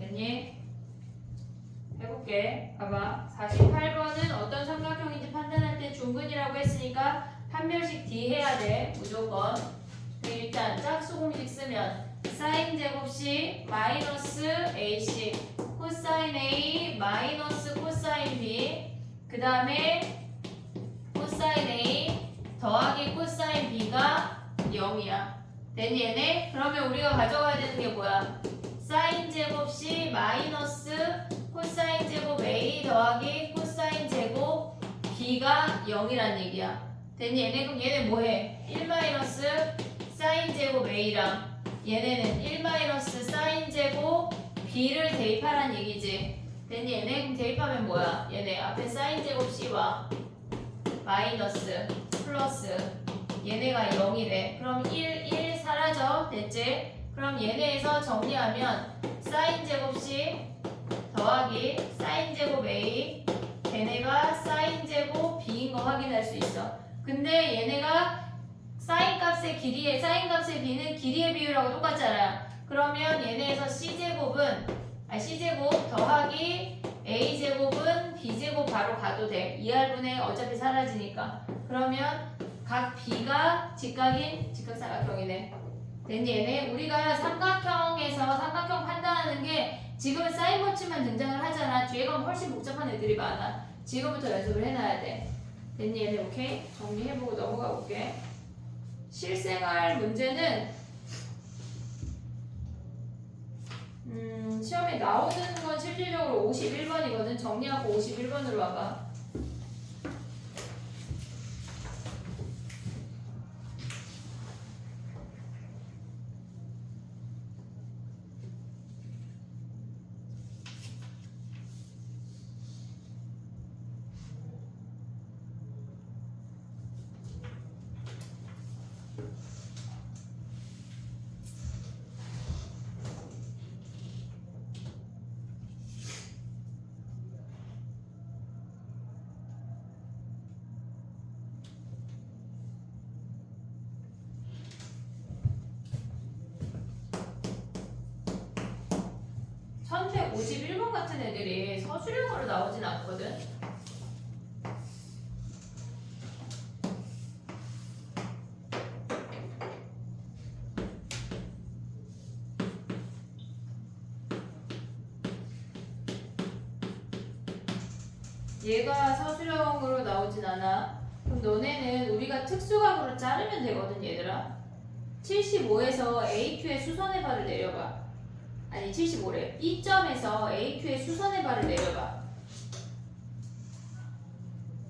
됐니? 해볼게. 봐봐. 48번은 어떤 삼각형인지 판단할 때 중근이라고 했으니까 판별식 D 해야 돼. 무조건. 일단 짝수 공식 쓰면 사인 제곱식 마이너스 AC 코사인 A 마이너스 코사인 B 그 다음에 코사인 A 더하기 코사인 B가 0이야. 됐니 얘네? 그러면 우리가 가져가야 되는 게 뭐야? 사인 제곱식 마이너스 코사인 제곱 A 더하기 코사인 제곱 B가 0이란 얘기야. 됐니 얘네? 그럼 얘네 뭐해? 1 마이너스 사인 제곱 A랑 얘네는 1 마이너스 사인 제곱 B를 대입하란 얘기지. 됐니 얘네? 그럼 대입하면 뭐야? 얘네 앞에 사인 제곱 C와 마이너스 플러스 얘네가 0이래. 그럼 1 사라져. 됐지? 그럼 얘네에서 정리하면 사인 제곱 C 더하기 사인 제곱 A 얘네가 사인 제곱 B인 거 확인할 수 있어. 근데 얘네가 사인 값의 길이의 사인 값의 B는 길이의 비율하고 똑같잖아. 그러면 얘네에서 C제곱 더하기 A제곱은 B제곱 바로 가도 돼. 2R분의 어차피 사라지니까. 그러면 각 B가 직각삼각형이네. 됐니 얘네? 우리가 삼각형에서 삼각형 판단하는 게 지금은 사인 법칙만 등장을 하잖아. 뒤에 가면 훨씬 복잡한 애들이 많아. 지금부터 연습을 해놔야 돼. 됐니 얘네? 오케이? 정리해보고 넘어가 볼게. 실생활 문제는 시험에 나오는 건 실질적으로 51번이거든. 정리하고 51번으로 와봐. 선택 51번 같은 애들이 서술형으로 나오진 않거든. 얘가 서술형으로 나오진 않아. 그럼 너네는 우리가 특수각으로 자르면 되거든 얘들아. 75에서 AQ의 수선의 발을 내려봐. 아니 75래. B점에서 AQ의 수선의 발을 내려봐.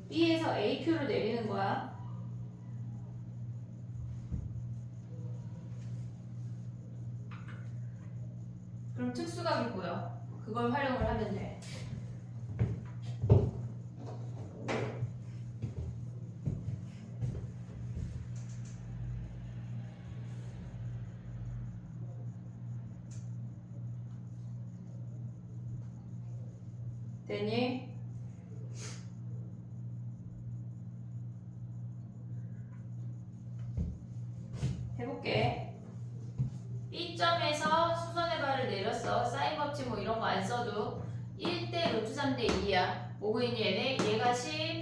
B에서 AQ를 내리는 거야. 그럼 특수각이 보여. 그걸 활용을 하면 돼. 되니? 해볼게. B점에서 수선의 발을 내렸어. 사인 법칙 뭐 이런 거 안 써도 1대 루트 3대 2야. 뭐고 있니 얘네? 얘가 10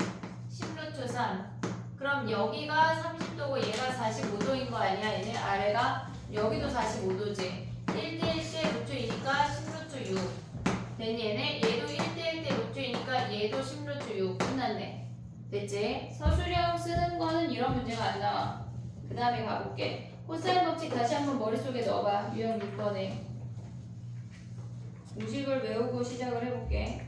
루트 3. 그럼 여기가 30도고 얘가 45도인 거 아니야? 얘네 아래가 여기도 45도지. 1대 1대 루트 2니까 10 루트 6. 됐니 얘네? 얘도 1대 1대 루트 2니까 얘도 10 루트 6. 끝났네. 됐지? 서술형 쓰는 거는 이런 문제가 안 나와. 그 다음에 가볼게. 코사인 법칙 다시 한번 머릿속에 넣어봐. 유형 6번에. 공식을 외우고 시작을 해볼게.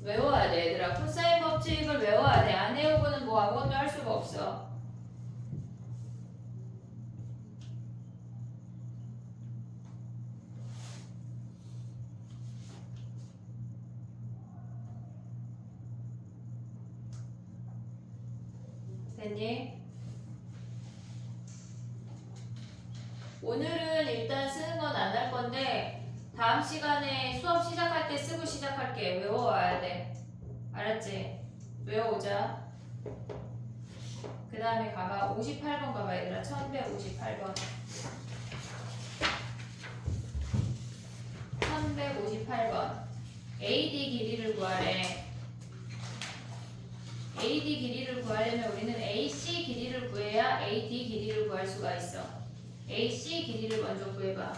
외워야 돼 얘들아. 코사인 법칙을 외워야 돼. 안 외우고는 뭐 아무것도 할 수가 없어. 됐니? 오늘은 일단 쓰는 건 안 할 건데 다음 시간에 수업 시작할 때 쓰고 시작할게. 외워와야 돼. 알았지? 외워오자. 그 그 다음에 가봐. 58번 가봐 얘들아. 1158번. 1158번. AD 길이를 구하래. AD 길이를 구하려면 우리는 AC 길이를 구해야 AD 길이를 구할 수가 있어. AC 길이를 먼저 구해봐.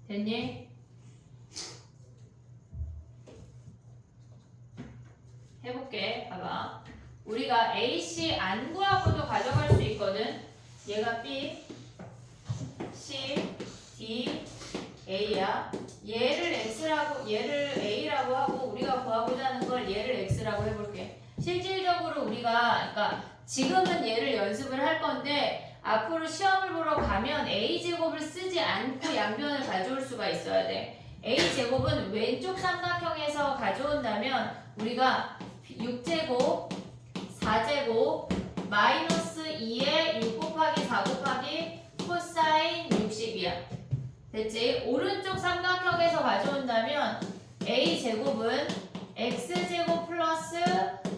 됐니? 해볼게. 봐봐. 우리가 AC 안 구하고도 가져갈 수 있거든. 얘가 B, C, D, A야. 얘를 X라고, 얘를 A라고 하고 우리가 구하고자 하는 걸 얘를 X라고 해볼게. 실질적으로 우리가, 그러니까 지금은 얘를 연습을 할 건데 앞으로 시험을 보러 가면 A제곱을 쓰지 않고 양변을 가져올 수가 있어야 돼. A제곱은 왼쪽 삼각형에서 가져온다면 우리가 6제곱, 4제곱, 마이너스 2에 6 곱하기 4 곱하기 코사인 60이야. 됐지? 오른쪽 삼각형에서 가져온다면 A제곱은 X제곱 플러스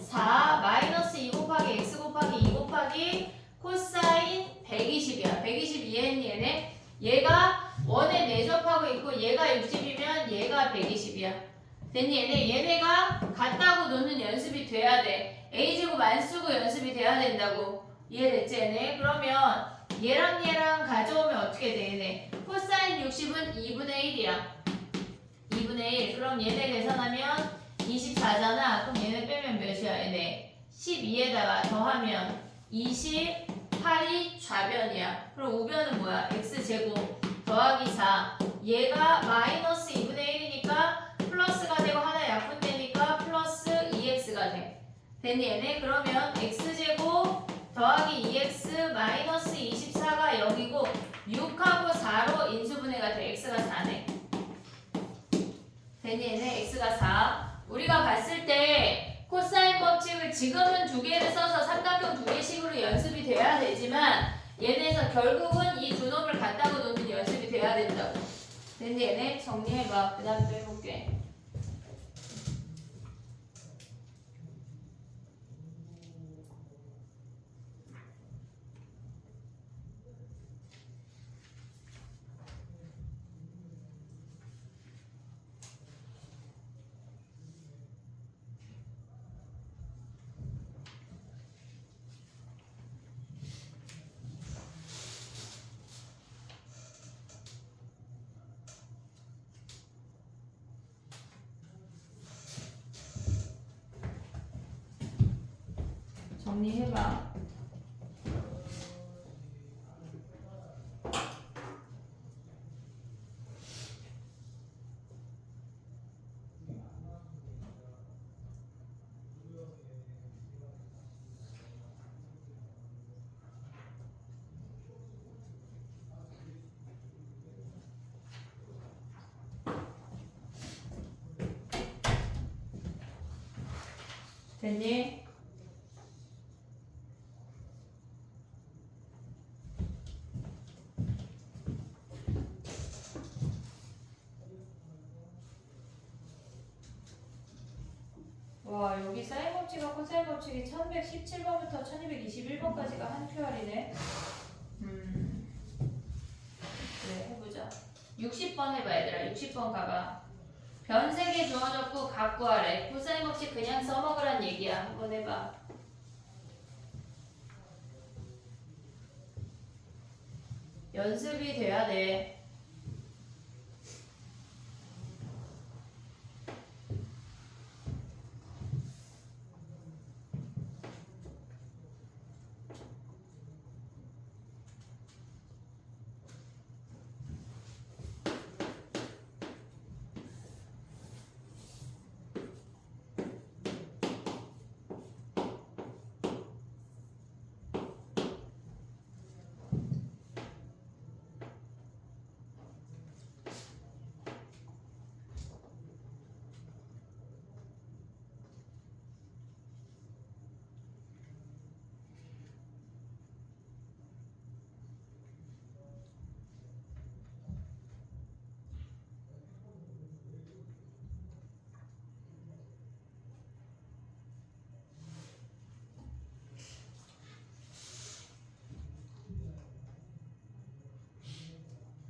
4 마이너스 2 곱하기 X 곱하기 2 곱하기 코사인 120이야. 120 이해했니 얘네? 얘가 원에 내접하고 있고 얘가 60이면 얘가 120이야. 됐니 얘네? 얘네가 같다고 놓는 연습이 돼야 돼. A제곱 안 쓰고 연습이 돼야 된다고. 이해됐지 얘네? 그러면 얘랑 가져오면 어떻게 돼 얘네? 코사인 60은 2분의 1이야. 2분의 1. 그럼 얘네 계산하면 24잖아. 그럼 얘네 빼면 몇이야 얘네? 12에다가 더하면 28이 좌변이야. 그럼 우변은 뭐야? x제곱 더하기 4. 얘가 마이너스 2분의 1이니까 플러스가 되고 하나 약분되니까 플러스 2x가 돼. 됐니 얘네? 그러면 x제곱 더하기 2x 마이너스 24가 0이고 6하고 4로 인수분해가 돼. x가 4네. 됐니 얘네? x가 4. 우리가 봤을 때 코사인 법칙을 지금은 두 개를 써서 삼각형 두 개식으로 연습이 돼야 되지만 얘네에서 결국은 이 두 놈을 갖다고 놓는 연습이 돼야 된다고. 됐니 얘네? 정리해봐. 그 다음에 또 해볼게. 정리해봐. 됐니? 와 여기 사인 법칙과 코사인 법칙이 1117번부터 1221번까지가 한 큐알이네. 60번 해봐 얘들아. 60번 가봐. 변 3개 주어졌고 각 구하래. 코사인 법칙 그냥 써먹으란 얘기야. 한번 해봐. 연습이 돼야 돼.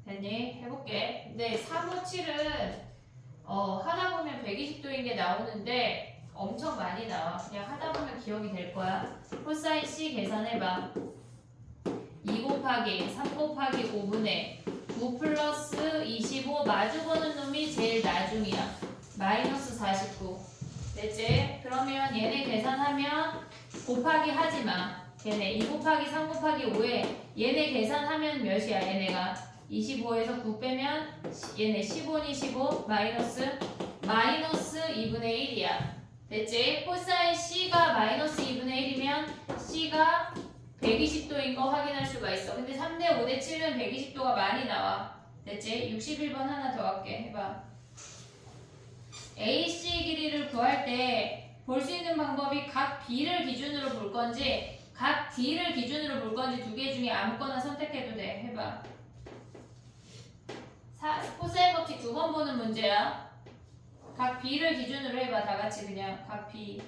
됐니? 해볼게. 근데 3, 5, 7은 하다 보면 120도인 게 나오는데 엄청 많이 나와. 그냥 하다 보면 기억이 될 거야. 코사인 C 계산해봐. 2 곱하기 3 곱하기 5분의 9 플러스 25 마주보는 놈이 제일 나중이야. 마이너스 49. 됐지? 그러면 얘네 계산하면 곱하기 하지마. 걔네 2 곱하기 3 곱하기 5에 얘네 계산하면 몇이야 얘네가? 25에서 9 빼면 얘네 15니 15 마이너스 2분의 1이야. 됐지? 코사인 C가 마이너스 2분의 1이면 C가 120도인 거 확인할 수가 있어. 근데 3대 5대 7은 120도가 많이 나와. 됐지? 61번 하나 더 할게. 해봐. AC 길이를 구할 때 볼 수 있는 방법이 각 B를 기준으로 볼 건지 각 D를 기준으로 볼 건지 두 개 중에 아무거나 선택해도 돼. 해봐. 코사인 법칙 2번 보는 문제야. 각 B를 기준으로 해봐. 다 같이 그냥 각 B.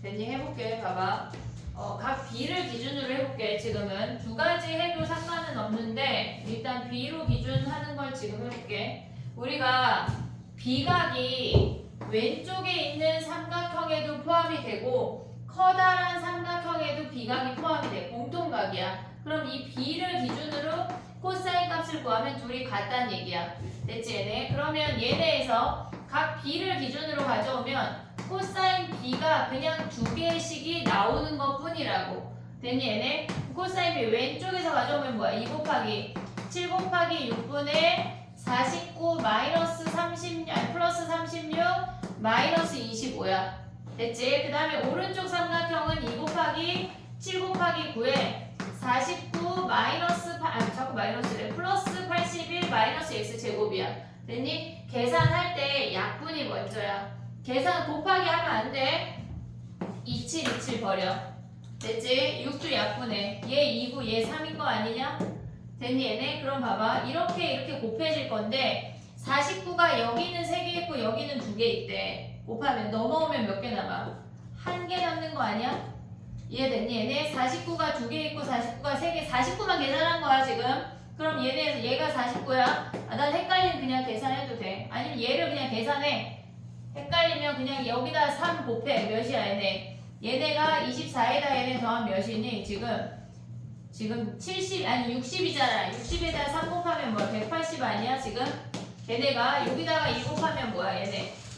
됐니? 해볼게. 봐봐. 각 B를 기준으로 해볼게. 지금은 두 가지 해도 상관은 없는데 일단 B로 기준하는 걸 지금 해볼게. 우리가 B각이 왼쪽에 있는 삼각형에도 포함이 되고 커다란 삼각형에도 B각이 포함이 돼. 공통각이야. 그럼 이 B를 기준으로 코사인 값을 구하면 둘이 같다는 얘기야. 됐지 얘네? 그러면 얘네에서 각 B를 기준으로 가져오면 코사인 B가 그냥 두 개의 식이 나오는 것 뿐이라고. 됐니 얘네? 코사인 B 왼쪽에서 가져오면 뭐야? 2 곱하기 7 곱하기 6분의 49 마이너스 30 아니 플러스 36 마이너스 25야. 됐지? 그 다음에 오른쪽 삼각형은 2 곱하기 7 곱하기 9에 49 마이너스 자꾸 마이너스래. 플러스 81 마이너스 x 제곱이야. 됐니? 계산할 때 약분이 먼저야. 계산 곱하기 하면 안 돼. 27 버려. 됐지? 6도 약분해. 얘 2고 얘 3인 거 아니냐? 됐니 얘네? 그럼 봐봐. 이렇게 곱해질 건데 49가 여기는 3개 있고 여기는 2개 있대. 곱하면 넘어오면 몇 개 남아? 1개 남는 거 아니야? 이해됐니 얘네? 49가 2개 있고 49가 3개. 49만 계산한 거야 지금. 그럼 얘가 49야. 아, 난 헷갈리면 그냥 계산해도 돼. 아니면 얘를 그냥 계산해. 헷갈리면 그냥 여기다 3 곱해. 몇이야 얘네? 얘네가 24에다 얘네 더하면 몇이니? 지금 70 아니 60이잖아. 60에다 3 곱하면 뭐야? 180 아니야 지금? 얘네가 여기다가 2 곱하면 뭐야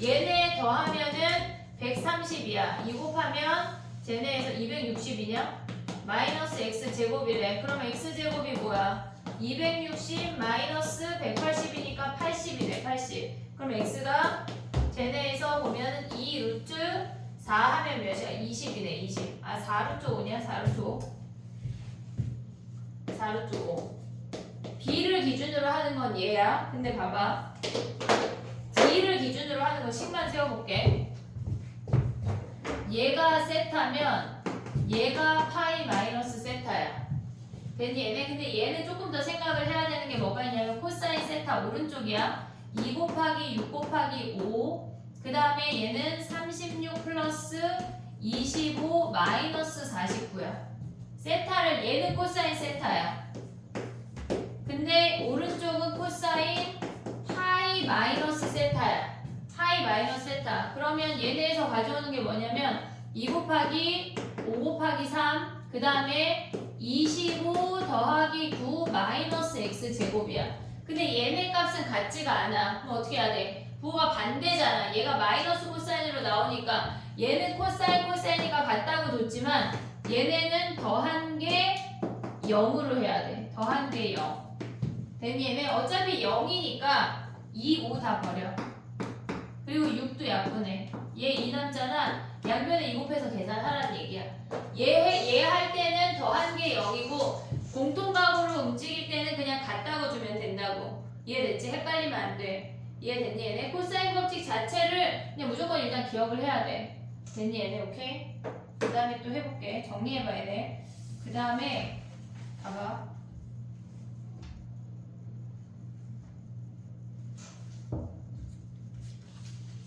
얘네 더하면은 130이야. 2 곱하면 쟤네에서 260이냐? 마이너스 x제곱이래. 그럼 x제곱이 뭐야? 260 마이너스 180이니까 80이네. 80. 그럼 x가 쟤네에서 보면은 2 루트 4 하면 몇이야? 20이네. 20. 아 4 루트 5냐? 4 루트 5. 4 루트 5. b를 기준으로 하는 건 얘야. 근데 봐봐. d를 기준으로 하는 건 식만 세워볼게. 얘가 세타면 얘가 파이 마이너스 세타야. 됐니 얘네? 근데 얘는 조금 더 생각을 해야 되는 게 뭐가 있냐면 코사인 세타 오른쪽이야. 2 곱하기 6 곱하기 5. 그 다음에 얘는 36 플러스 25 마이너스 49야. 세타를 얘는 코사인 세타야. 근데 오른쪽은 코사인 파이 마이너스 세타야. 파이 마이너스 세타. 그러면 얘네에서 가져오는 게 뭐냐면 2 곱하기 5 곱하기 3. 그 다음에 25 더하기 9 마이너스 x 제곱이야. 근데 얘네 값은 같지가 않아. 그럼 어떻게 해야 돼? 부호가 반대잖아. 얘가 마이너스 코사인으로 나오니까 얘는 코사인이가 같다고 줬지만 얘네는 더한 게 0으로 해야 돼. 더한 게 0. 됐니 얘네? 어차피 0이니까 2, 5 다 버려. 그리고 6도 약분해. 얘 2 남잖아. 양변에 2 곱해서 계산하라는 얘기야. 얘 할 때는 더한 게 0이고 공통각으로 움직일 때는 그냥 같다고 주면 된다고. 이해됐지? 헷갈리면 안 돼. 이해됐니 얘네? 코사인 법칙 자체를 그냥 무조건 일단 기억을 해야 돼. 됐니 얘네? 오케이? 그 다음에 또 해볼게. 정리해봐야 돼. 그 다음에 봐봐.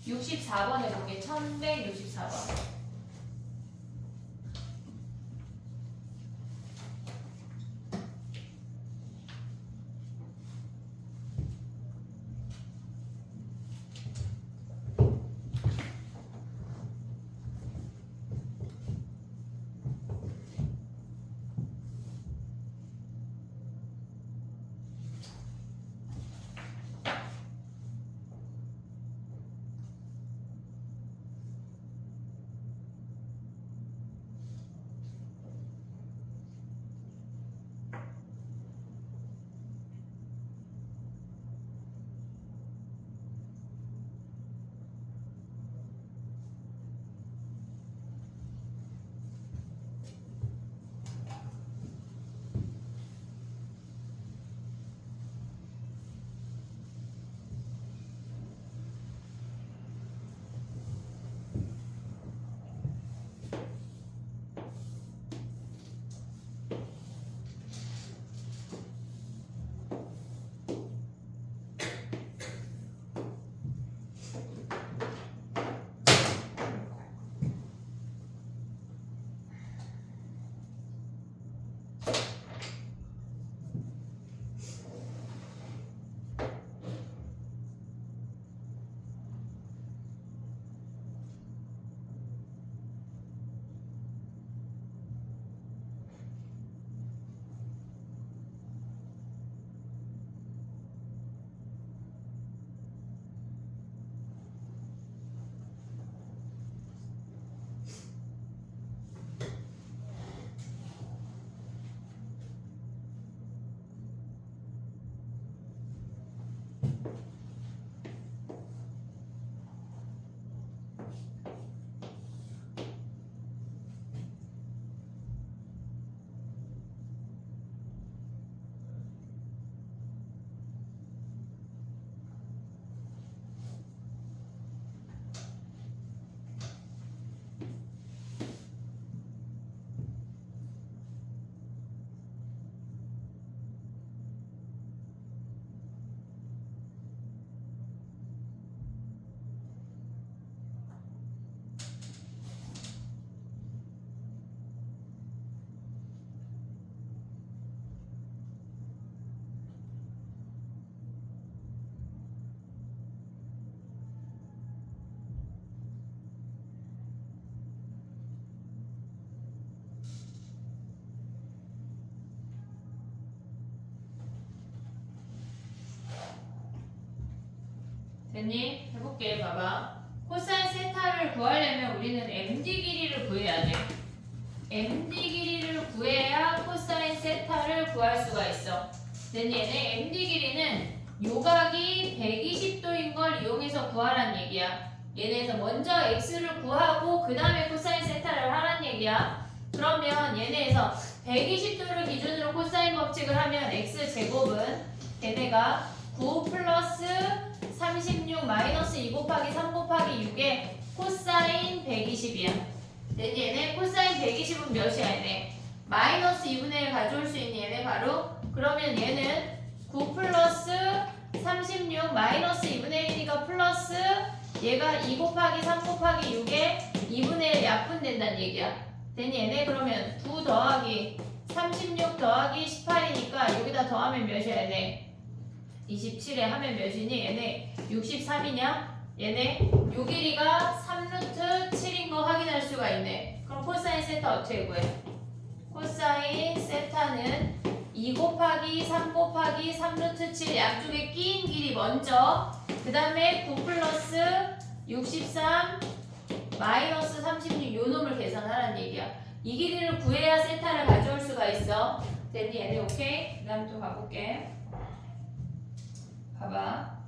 (64번) 해볼게. 1164번. 됐니? 해볼게. 봐봐. 코사인 세타를 구하려면 우리는 MD 길이를 구해야 돼. MD 길이를 구해야 코사인 세타를 구할 수가 있어. 됐니? 얘네 MD 길이는 요각이 120도인 걸 이용해서 구하란 얘기야. 얘네에서 먼저 x를 구하고 그 다음에 코사인 세타를 하란 얘기야. 그러면 얘네에서 120도를 기준으로 코사인 법칙을 하면 x제곱은 얘네가 9 플러스 36 마이너스 2 곱하기 3 곱하기 6에 코사인 120이야. 얘네 코사인 120은 몇이야 얘네? 마이너스 2분의 1 가져올 수 있는 얘네 바로. 그러면 얘는 9 플러스 36 마이너스 2분의 1이니까 플러스 얘가 2 곱하기 3 곱하기 6에 2분의 1 약분된다는 얘기야. 됐니 얘네? 그러면 9 더하기 36 더하기 18이니까 여기다 더하면 몇이야 얘네? 27에 하면 몇이니? 얘네 63이냐? 얘네 요 길이가 3루트 7인 거 확인할 수가 있네. 그럼 코사인 세타 어떻게 구해? 코사인 세타는 2 곱하기 3 곱하기 3루트 7 양쪽에 끼인 길이 먼저 그 다음에 9 플러스 63 마이너스 36 요 놈을 계산하라는 얘기야. 이 길이를 구해야 세타를 가져올 수가 있어. 됐니 얘네? 오케이? 그 다음 또 가볼게. 봐봐.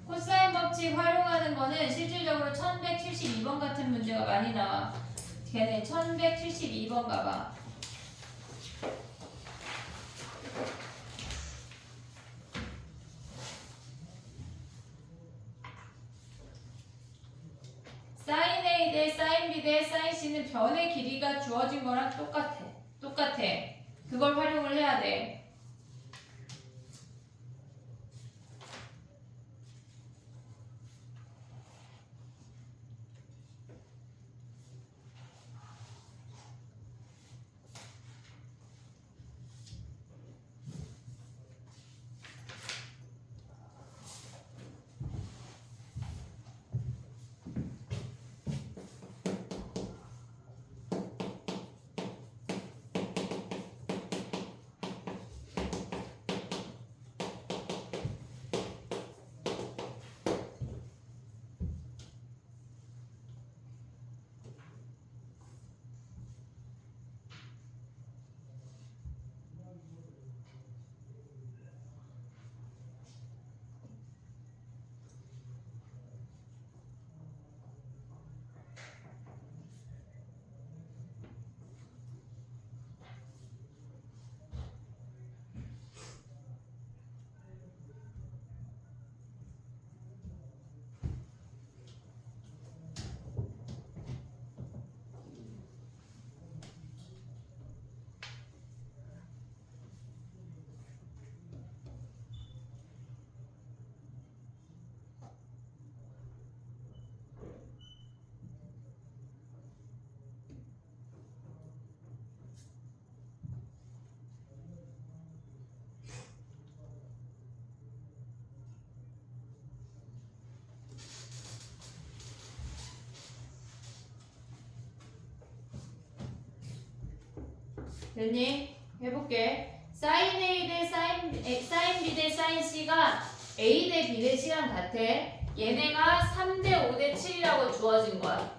코사인 법칙 활용하는 거는 실질적으로 1172번 같은 문제가 많이 나와. 걔네 1172번 가봐. 사인 A 대 사인 B 대 사인 C는 변의 길이가 주어진 거랑 똑같아. 그걸 활용을 해야 돼. 됐니? 해볼게. 사인 A 대 사인 B 대 사인 C가 A 대 B 대 C랑 같아. 얘네가 3대 5 대 7이라고 주어진 거야.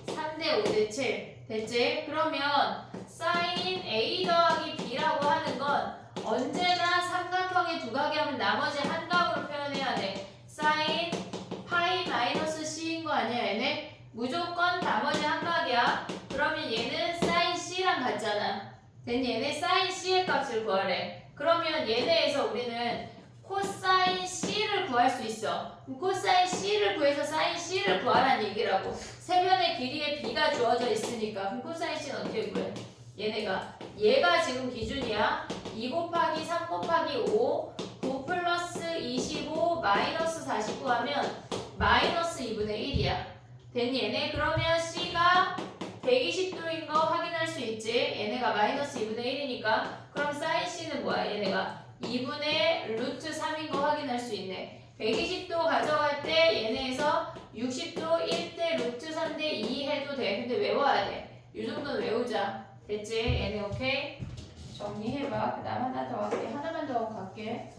3대 5 대 7. 됐지? 그러면 사인 A 더하기 B라고 하는 건 언제나 삼각형의 두 각이 하면 나머지 한 각으로 표현해야 돼. 사인 파이 마이너스 C인 거 아니야 얘네? 무조건 나머지 한 각이야. 그러면 얘는 사인 C랑 같잖아. 됐니? 얘네 사인 C의 값을 구하래. 그러면 얘네에서 우리는 코사인 C를 구할 수 있어. 그럼 코사인 C를 구해서 사인 C를 구하라는 얘기라고. 세변의 길이에 B가 주어져 있으니까. 그럼 코사인 C는 어떻게 구해? 얘가 지금 기준이야. 2 곱하기 3 곱하기 5 9 플러스 25 마이너스 49 하면 마이너스 2분의 1이야. 됐니? 얘네 그러면 C가 120도인 거 확인할 수 있지. 얘네가 마이너스 2분의 1이니까. 그럼 사인 C는 뭐야? 얘네가 2분의 루트 3인 거 확인할 수 있네. 120도 가져갈 때 얘네에서 60도 1대 루트 3대 2 해도 돼. 근데 외워야 돼. 이 정도는 외우자. 됐지? 얘네 오케이? 정리해봐. 그 다음 하나 더 할게. 하나만 더 하고 갈게.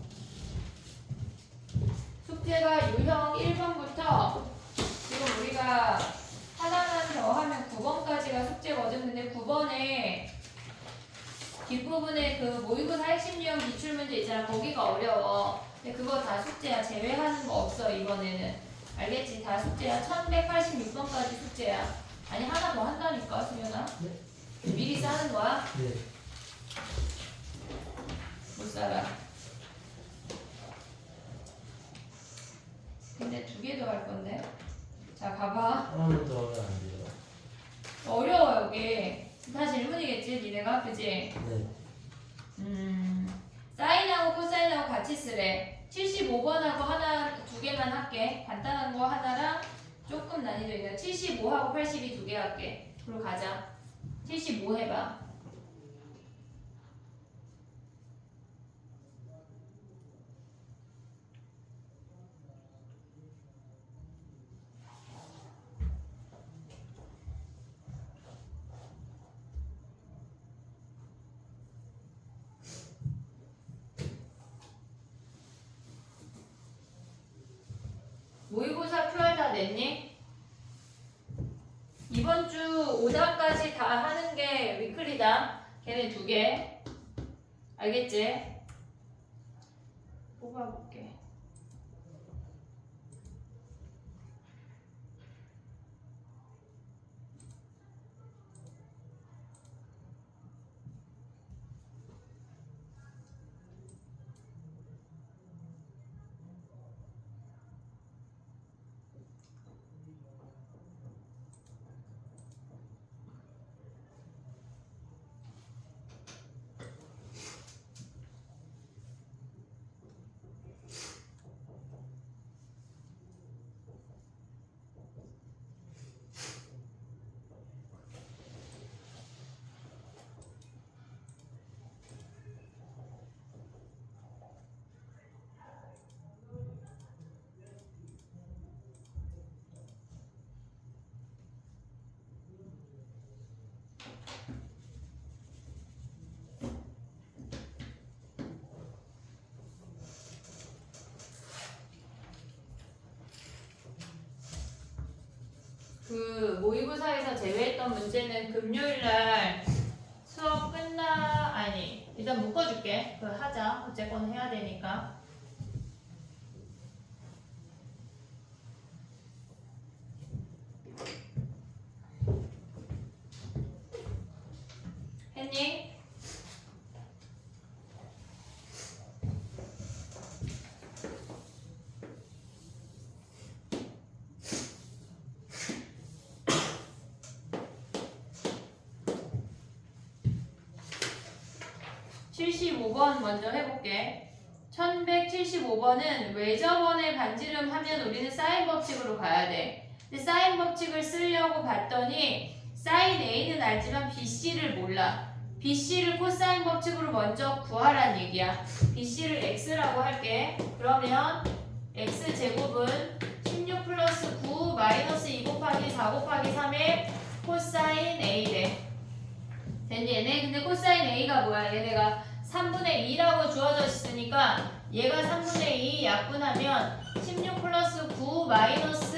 숙제가 유형 1번부터 지금 우리가 하나만 더 하면 9번까지가 숙제거든. 근데 9번에 뒷부분에 그 모의고사 핵심 유형 기출문제 있잖아. 거기가 어려워. 근데 그거 다 숙제야. 제외하는 거 없어 이번에는. 알겠지? 다 숙제야. 1186번까지 숙제야. 아니 하나 더 한다니까 수연아. 네. 미리 싸는 거야? 네. 못 살아. 근데 2개 더 할 건데. 자 가봐. 하나만 더 하면 안 돼요. 어려워 여기. 다 질문이겠지 니네가 그지? 네. 사인하고 코사인하고 같이 쓰래. 75번하고 하나 2개만 할게. 간단한 거 하나랑 조금 난이도 있는 75하고 82 2개 할게. 그리고 가자. 75 해봐. 모의고사 QR 다 냈니? 이번 주 5단까지 다 하는 게 위클리다. 걔네 2개. 알겠지? 뽑아볼게. 그 모의고사에서 제외했던 문제는 금요일날 수업 아니 일단 묶어줄게. 그 하자. 어쨌건 해야 되니까. 했니? (75번) 먼저 해볼게. 1175번은 외접원의 반지름 하면 우리는 사인 법칙으로 가야 돼. 근데 사인 법칙을 쓰려고 봤더니 사인 A는 알지만 BC를 몰라. BC를 코사인 법칙으로 먼저 구하란 얘기야. BC를 X라고 할게. 그러면 X제곱은 16 플러스 9 마이너스 2 곱하기 4 곱하기 3의 코사인 A래. 됐니 얘네? 근데 코사인 A가 뭐야? 얘네가 3분의 2라고 주어져 있으니까 얘가 3분의 2 약분하면 16 플러스 9 마이너스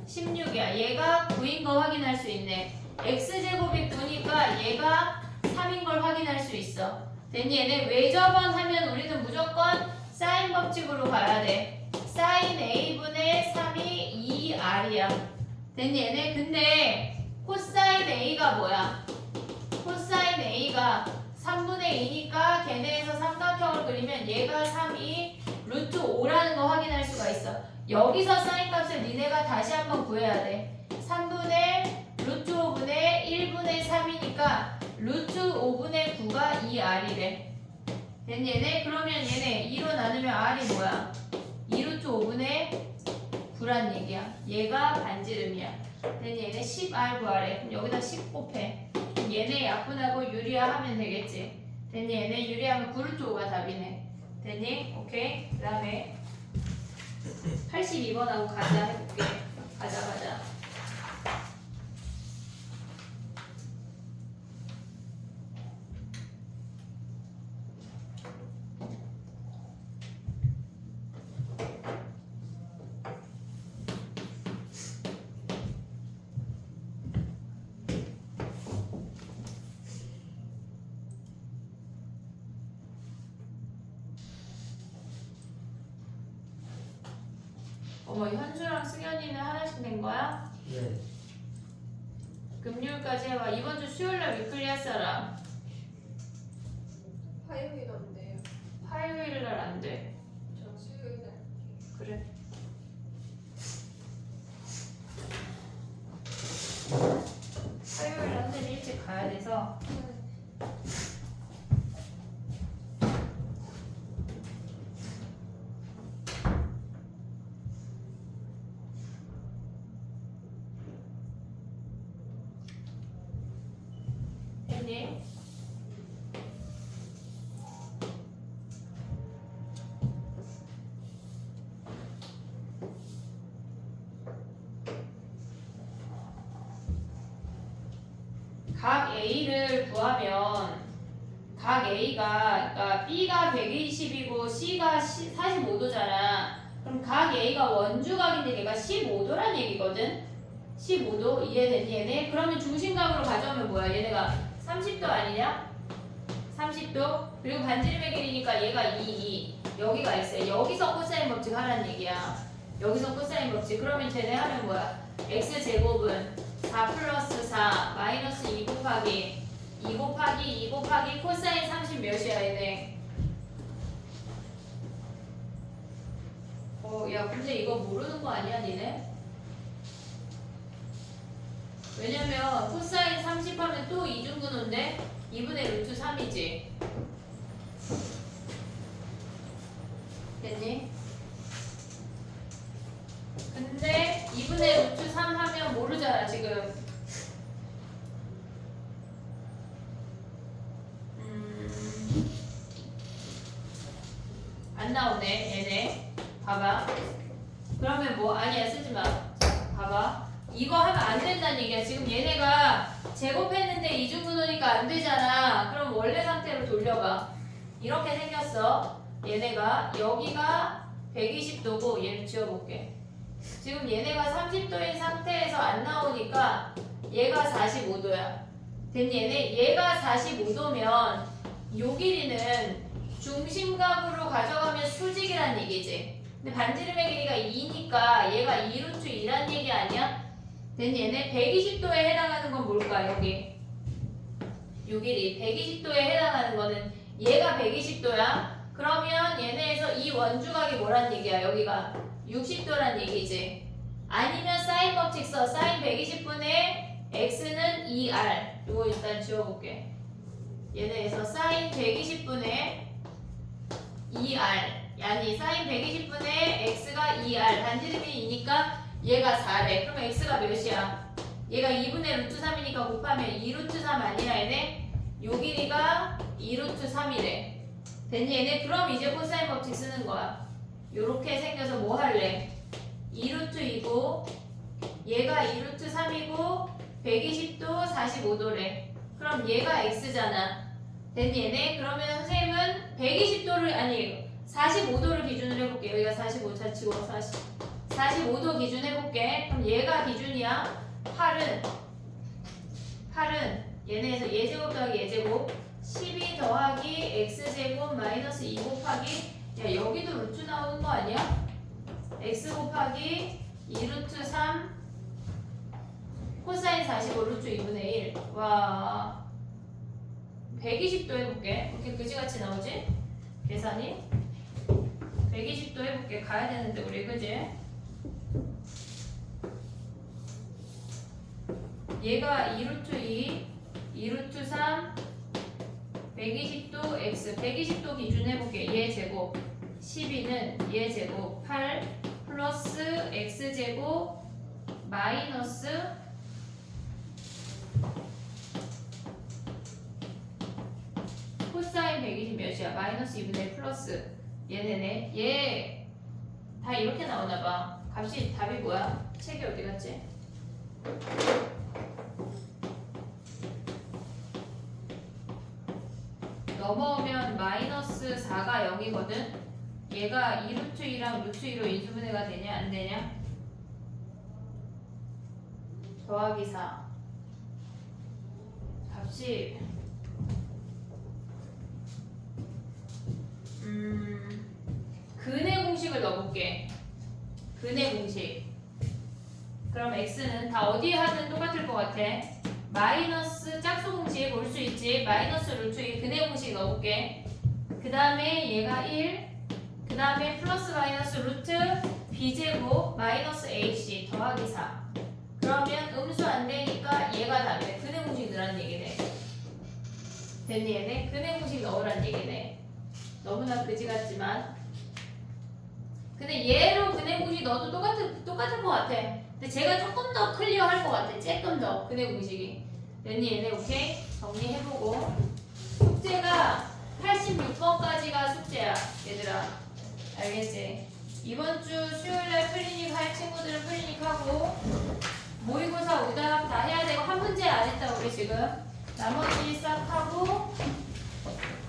16이야. 얘가 9인 거 확인할 수 있네. X제곱이 9니까 얘가 3인 걸 확인할 수 있어. 됐니 얘네? 외접원 하면 우리는 무조건 사인 법칙으로 가야 돼. 사인 A분의 3이 2R이야. 됐니 얘네? 근데 코사인 A가 뭐야? 코사인 A가 3분의 2니까 걔네에서 삼각형을 그리면 얘가 3이 루트 5라는 거 확인할 수가 있어. 여기서 사인 값을 니네가 다시 한번 구해야 돼. 3분의 루트 5분의 1분의 3이니까 루트 5분의 9가 2R이래. 됐니 얘네? 그러면 얘네 2로 나누면 R이 뭐야? 2루트 5분의 9란 얘기야. 얘가 반지름이야. 됐니 얘네? 10R 구하래. 그럼 여기다 10 곱해. 얘네 약분하고 유리화하면 되겠지. 됐니 얘네? 유리하면 9루트 5가 답이네. 됐니? 오케이. 그 다음에 82번하고 가자 해볼게. 가자. 어머, 현수랑 승현이는 하나씩 낸 거야? 네. 금요일까지 해봐. 이번 주 수요일날 위클리 할 사람. 화요일 안 돼요. 화요일날 안 돼. 저 수요일 날. 그래. 화요일 한테는 일찍 가야 돼서. 됐니? 각 A를 구하면 각 A가 그러니까 B가 120이고 C가 45도잖아. 그럼 각 A가 원주각인데 걔가 15도란 얘기거든. 15도 이해됐니 얘네? 그러면 중심각으로 가져오면 뭐야? 얘네가 30도 아니냐? 30도 그리고 반지름의 길이니까 얘가 2 여기가 X야. 여기서 코사인 법칙 하라는 얘기야. 여기서 코사인 법칙. 그러면 쟤네 하면 뭐야? X제곱은 4 플러스 4 마이너스 2 곱하기 2 곱하기 2 곱하기 코사인 30 몇이야 얘네? 야 근데 이거 모르는 거 아니야 니네? 왜냐면 코사인 30 하면 또 이중근호인데 2분의 루트 3이지. 됐니? 근데 2분의 루트 3 하면 모르잖아 지금. 안 나오네 얘네. 봐봐. 그러면 뭐 아니야 쓰지마. 봐봐. 이거 하면 안 된다는 얘기야. 지금 얘네가 제곱했는데 이중근호니까 안 되잖아. 그럼 원래 상태로 돌려봐. 이렇게 생겼어. 얘네가 여기가 120도고 얘를 지워볼게. 지금 얘네가 30도인 상태에서 안 나오니까 얘가 45도야. 됐니 얘네? 얘가 45도면 요 길이는 중심각으로 가져가면 수직이란 얘기지. 근데 반지름의 길이가 2니까 얘가 2루트 2란 얘기 아니야? 됐니 얘네? 120도에 해당하는 건 뭘까 여기? 요 길이 120도에 해당하는 거는 얘가 120도야. 그러면 얘네에서 이 원주각이 뭐란 얘기야? 여기가 60도란 얘기지. 아니면 사인 법칙 써. 사인 120분의 x는 2r. 이거 일단 지워볼게. 얘네에서 사인 120분의 2r. 아니 사인 120분의 x가 2r. 반지름이 2니까 얘가 4래. 그럼 x가 몇이야? 얘가 2분의 루트 3이니까 곱하면 2루트 3 아니야 얘네? 요 길이가 2루트 3이래. 됐니 얘네? 그럼 이제 코사인 법칙 쓰는 거야. 요렇게 생겨서 뭐 할래? 2루트 2고 얘가 2루트 3이고 120도 45도래. 그럼 얘가 x잖아. 됐니 얘네? 그러면 선생님은 120도를 아니 45도를 기준으로 해볼게. 여기가 45 자치고 45도 기준 해볼게. 그럼 얘가 기준이야. 8은 얘네에서 얘제곱 더하기 얘제곱 12 더하기 x제곱 마이너스 2 곱하기 야 여기도 루트 나오는 거 아니야? x 곱하기 2루트 3 코사인 45 루트 2분의 1. 와 120도 해볼게. 이렇게 그지같이 나오지? 계산이 120도 해볼게. 가야 되는데 우리 그지? 얘가 2루트 2 2루트 3 120도 x 120도 기준 해볼게. 얘 제곱 12는 얘 제곱 8 플러스 x 제곱 마이너스 코사인 120 몇이야? 마이너스 2분의 1 플러스 얘네네. 얘 다 이렇게 나오나봐. 값이 답이 뭐야? 책이 어디 갔지? 넘어오면 마이너스 4가 0이거든? 얘가 2루트 2랑 루트 2로 인수분해가 되냐 안 되냐? 더하기 4 값이 근의 공식을 넣어볼게. 근의 공식. 그럼 x는 다 어디에 하든 똑같을 것 같아. 마이너스 짝수 공식 올 수 있지. 마이너스 루트 2 근의 공식 넣어볼게. 그 다음에 얘가 1. 그 다음에 플러스 마이너스 루트 b제곱 마이너스 ac 더하기 4. 그러면 음수 안 되니까 얘가 답이야. 근의 공식 넣으란 얘기네. 됐니 얘네? 근의 공식 넣으란 얘기네. 너무나 그지 같지만. 근데 얘로 근의 공식 넣어도 똑같을 것 같아. 근데 제가 조금 더 클리어 할 것 같아. 조금 더 근의 공식이. 됐니 얘네? 오케이? 정리해보고. 숙제가 86번까지가 숙제야. 얘들아. 알겠지? 이번 주 수요일날 플리닉 할 친구들은 플리닉 하고 모의고사 오답 다 해야 되고 한 문제 안 했다 우리 지금. 나머지 싹 하고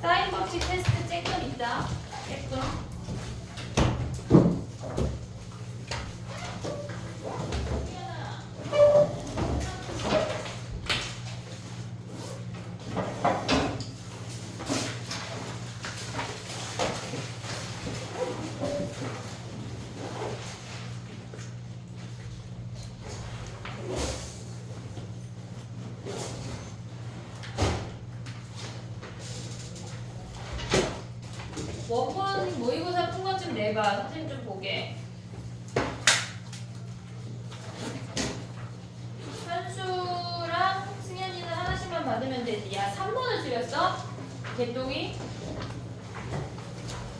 사인 법칙 테스트 조금 있다. 조금. 원본 모의고사 푼 것 좀 내봐. 선생님 좀 보게. 현수랑 승현이는 하나씩만 받으면 되지. 야 3번을 틀렸어? 개똥이?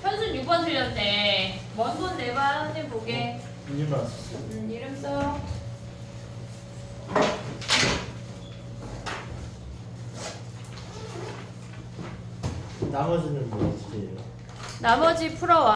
현수는 6번 틀렸네. 원본 내봐. 선생님 보게. 이름만 썼어요. 이름 써. 나머지는 뭐 어떻게 해요? 나머지 풀어와.